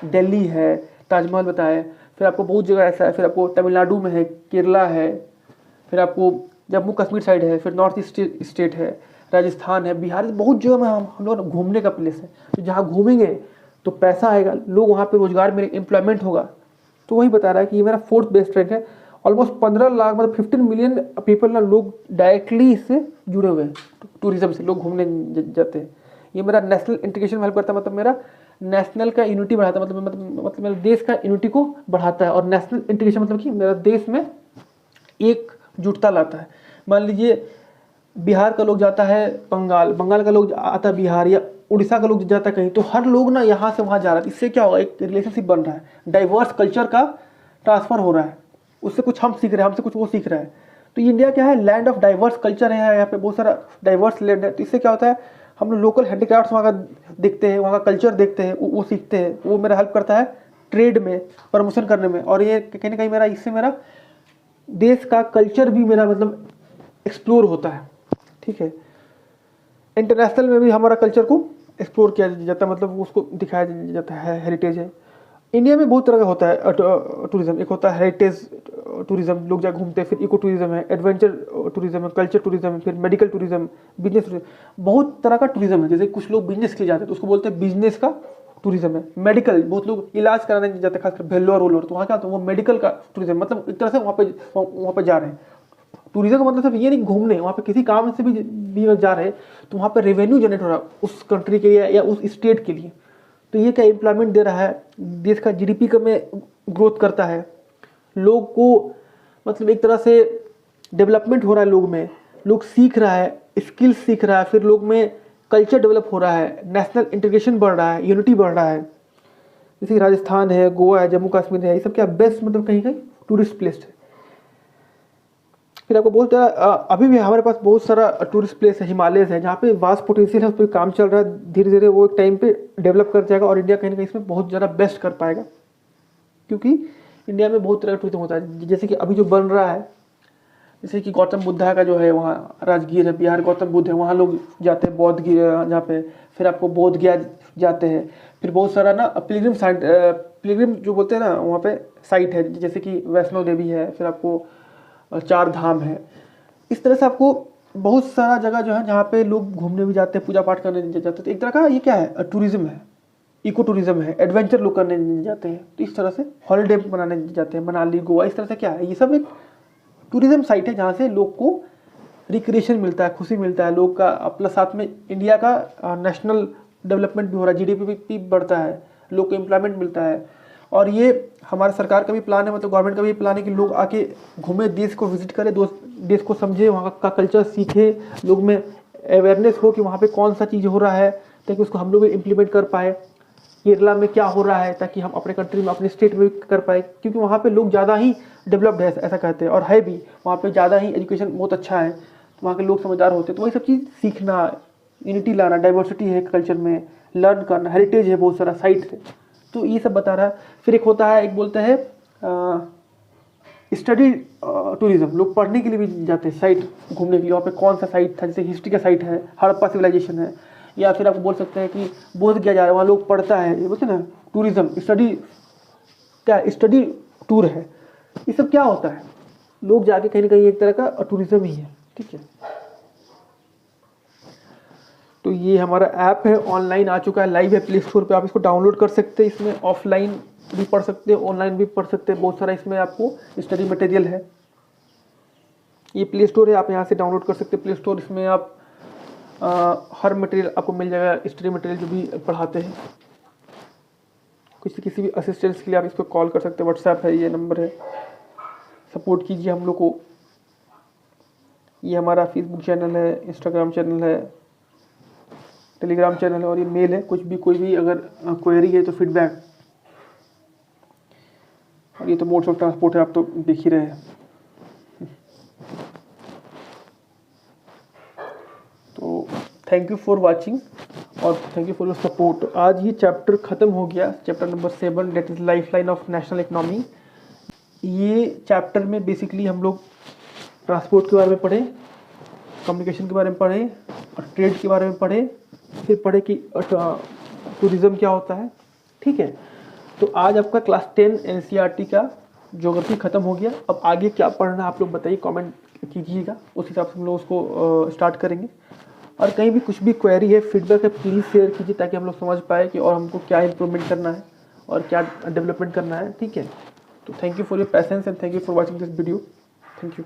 दिल्ली है, ताजमहल बताया, फिर आपको बहुत जगह ऐसा है, फिर आपको तमिलनाडु में है, केरला है, फिर आपको जम्मू कश्मीर साइड है, फिर नॉर्थ ईस्ट स्टेट है, राजस्थान है, बिहार, बहुत जगह में हम लोग घूमने का प्लेस है। तो जहाँ घूमेंगे तो पैसा आएगा, लोग वहाँ पे रोजगार में एम्प्लॉयमेंट होगा। तो वही बता रहा है कि ये मेरा 4th बेस्ट रैंक है। ऑलमोस्ट 15 लाख मतलब 15 मिलियन पीपल ना लोग डायरेक्टली इससे जुड़े हुए हैं, टूरिज्म से लोग घूमने जाते हैं। ये मेरा नेशनल इंटीग्रेशन में हेल्प करता है, मतलब मेरा नेशनल का यूनिटी बढ़ाता है, मतलब मेरे देश का यूनिटी को बढ़ाता है। और नेशनल इंटीग्रेशन मतलब कि मेरा देश में एकजुटता लाता है। मान लीजिए बिहार का लोग जाता है बंगाल, बंगाल का लोग आता है बिहार, या उड़ीसा का लोग जाता है कहीं, तो हर लोग ना यहाँ से वहाँ जा रहा है। इससे क्या होगा, एक रिलेशनशिप बन रहा है, डाइवर्स कल्चर का ट्रांसफर हो रहा है। उससे कुछ हम सीख रहे हैं, हमसे कुछ वो सीख रहा है। तो इंडिया क्या है, लैंड ऑफ डाइवर्स कल्चर है, यहाँ पे बहुत सारा डाइवर्स लैंड है। तो इससे क्या होता है, हम लोग लोकल हैंडीक्राफ्ट्स वहाँ का देखते हैं, वहाँ का कल्चर देखते हैं, वो सीखते हैं। वो मेरा हेल्प करता है ट्रेड में, प्रमोशन करने में। और ये कहीं ना कहीं मेरा इससे मेरा देश का कल्चर भी मेरा मतलब एक्सप्लोर होता है, ठीक है। इंटरनेशनल में भी हमारा कल्चर को एक्सप्लोर किया जाता है, मतलब उसको दिखाया जाता है, हेरिटेज है। इंडिया में बहुत तरह का होता है टूरिज्म। एक होता है हेरिटेज टूरिज्म, लोग जा घूमते हैं, फिर इको टूरिज्म है, एडवेंचर टूरिज्म है, कल्चर टूरिज्म है, फिर मेडिकल टूरिज्म, बिजनेस टूरिज्म, बहुत तरह का टूरिज्म है। जैसे कुछ लोग बिजनेस के लिए जाते हैं तो उसको बोलते हैं बिजनेस का टूरिज्म है। मेडिकल, बहुत लोग इलाज कराने जाते हैं, खासकर भेल्लोर वोलोर, तो वहाँ क्या होता है, वो मेडिकल का टूरिज्म, मतलब एक तरह से वहाँ पे जा रहे हैं। टूरिज्म का मतलब सिर्फ ये नहीं घूमने, वहाँ पे किसी काम से भी जा रहे हैं, तो वहाँ पे रेवेन्यू जनरेट हो रहा है उस कंट्री के लिए या उस स्टेट के लिए। तो ये क्या एम्प्लॉयमेंट दे रहा है, देश का जीडीपी का में ग्रोथ करता है, लोग को मतलब एक तरह से डेवलपमेंट हो रहा है, लोग में, लोग सीख रहा है, स्किल्स सीख रहा है, फिर लोग में कल्चर डेवलप हो रहा है, नेशनल इंटीग्रेशन बढ़ रहा है, यूनिटी बढ़ रहा है। जैसे राजस्थान है, गोवा है, जम्मू कश्मीर है, ये सब क्या बेस्ट मतलब कहीं कहीं टूरिस्ट प्लेस है। फिर आपको बहुत अभी भी हमारे पास बहुत सारा टूरिस्ट प्लेस है, हिमालय है, जहाँ पे वास्ट पोटेंशियल है, उस पर काम चल रहा है। धीरे धीरे वो एक टाइम पे डेवलप कर जाएगा और इंडिया कहीं ना कहीं इसमें बहुत ज़्यादा बेस्ट कर पाएगा, क्योंकि इंडिया में बहुत तरह का टूरिज्म होता है। जैसे कि अभी जो बन रहा है, जैसे कि गौतम बुद्धा का जो है वहाँ राजगीर है, बिहार गौतम बुद्ध है, वहाँ लोग जाते हैं, बौद्ध जहाँ पे, फिर आपको बोध गया जाते हैं। फिर बहुत सारा ना पिलग्रिम साइट, पिलग्रिम जो बोलते हैं ना, वहाँ पे साइट है, जैसे कि वैष्णो देवी है, फिर आपको 4 धाम है। इस तरह से आपको बहुत सारा जगह जो है जहाँ पे लोग घूमने भी जाते हैं, पूजा पाठ करने जाते हैं। तो एक तरह का ये क्या है, टूरिज्म है, इको टूरिज्म है, एडवेंचर लोग करने जाते हैं। तो इस तरह से हॉलीडे बनाने जाते हैं, मनाली, गोवा, इस तरह से क्या है, ये सब एक टूरिज्म साइट है जहाँ से लोग को रिक्रिएशन मिलता है, खुशी मिलता है लोग का। प्लस साथ में इंडिया का नेशनल डेवलपमेंट भी हो रहा है, जीडीपी भी बढ़ता है, लोग को एम्प्लॉयमेंट मिलता है। और ये हमारे सरकार का भी प्लान है, मतलब गवर्नमेंट का भी प्लान है कि लोग आके घूमे, देश को विजिट करें, देश को समझे, वहाँ का कल्चर सीखे, लोग में अवेयरनेस हो कि वहाँ पे कौन सा चीज़ हो रहा है, ताकि उसको हम लोग भी इम्प्लीमेंट कर पाए। केरला में क्या हो रहा है, ताकि हम अपने कंट्री में, अपने स्टेट में भी कर पाए, क्योंकि वहाँ पे लोग ज़्यादा ही डेवलप्ड है, ऐसा कहते हैं। और है भी, वहाँ पे ज़्यादा ही एजुकेशन बहुत अच्छा है, तो वहाँ के लोग समझदार होते हैं। तो वही सब चीज़ सीखना, यूनिटी लाना, डाइवर्सिटी है कल्चर में, लर्न करना, हेरिटेज है, बहुत सारा साइट है, तो ये सब बता रहा है। फिर एक होता है, एक बोलते हैं स्टडी टूरिज्म, लोग पढ़ने के लिए भी जाते हैं, साइट घूमने के लिए, वहाँ पे कौन सा साइट था, जैसे हिस्ट्री का साइट है, हड़प्पा सिविलाइजेशन है, या फिर आप बोल सकते हैं कि बोध गया जा रहा है, वहाँ लोग पढ़ता है, ये बोलते हैं ना टूरिज्म, स्टडी, क्या स्टडी टूर है। ये सब क्या होता है, लोग जाके कहीं ना कहीं एक तरह का टूरिज्म ही है, ठीक है। तो ये हमारा ऐप है, ऑनलाइन आ चुका है, लाइव है प्ले स्टोर पे, आप इसको डाउनलोड कर सकते हैं। इसमें ऑफलाइन भी पढ़ सकते हैं, ऑनलाइन भी पढ़ सकते हैं, बहुत सारा इसमें आपको स्टडी मटेरियल है। ये प्ले स्टोर है, आप यहाँ से डाउनलोड कर सकते हैं प्ले स्टोर। इसमें आप हर मटेरियल आपको मिल जाएगा, स्टडी मटेरियल जो भी पढ़ाते हैं। किसी भी असिस्टेंस के लिए आप इस पर कॉल कर सकते हैं, व्हाट्सएप है, ये नंबर है, सपोर्ट कीजिए हम लोग को। ये हमारा फेसबुक चैनल है, इंस्टाग्राम चैनल है, टेलीग्राम चैनल है, और ये मेल है। कोई भी अगर क्वेरी है तो फीडबैक, और ये तो मोड्स ऑफ ट्रांसपोर्ट है, आप तो देख ही रहे हैं। तो थैंक यू फॉर वाचिंग और thank you for your support. आज ये चैप्टर ख़त्म हो गया, chapter number 7, that is lifeline of national economy. ये चैप्टर में बेसिकली हम लोग ट्रांसपोर्ट के बारे में पढ़े, कम्युनिकेशन के बारे में पढ़े, और ट्रेड के बारे में पढ़े, फिर पढ़े कि टूरिज़्म क्या होता है, ठीक है। तो आज आपका क्लास 10 एनसीईआरटी का ज्योग्राफी ख़त्म हो गया। अब आगे क्या पढ़ना आप लोग बताइए, कमेंट कीजिएगा, उस हिसाब से हम लोग उसको स्टार्ट करेंगे। और कहीं भी कुछ भी क्वेरी है, फीडबैक है, प्लीज़ शेयर कीजिए, ताकि हम लोग समझ पाए कि और हमको क्या इम्प्रूवमेंट करना है और क्या डेवलपमेंट करना है, ठीक है। तो thank you for your patience and thank you for watching this video. Thank you.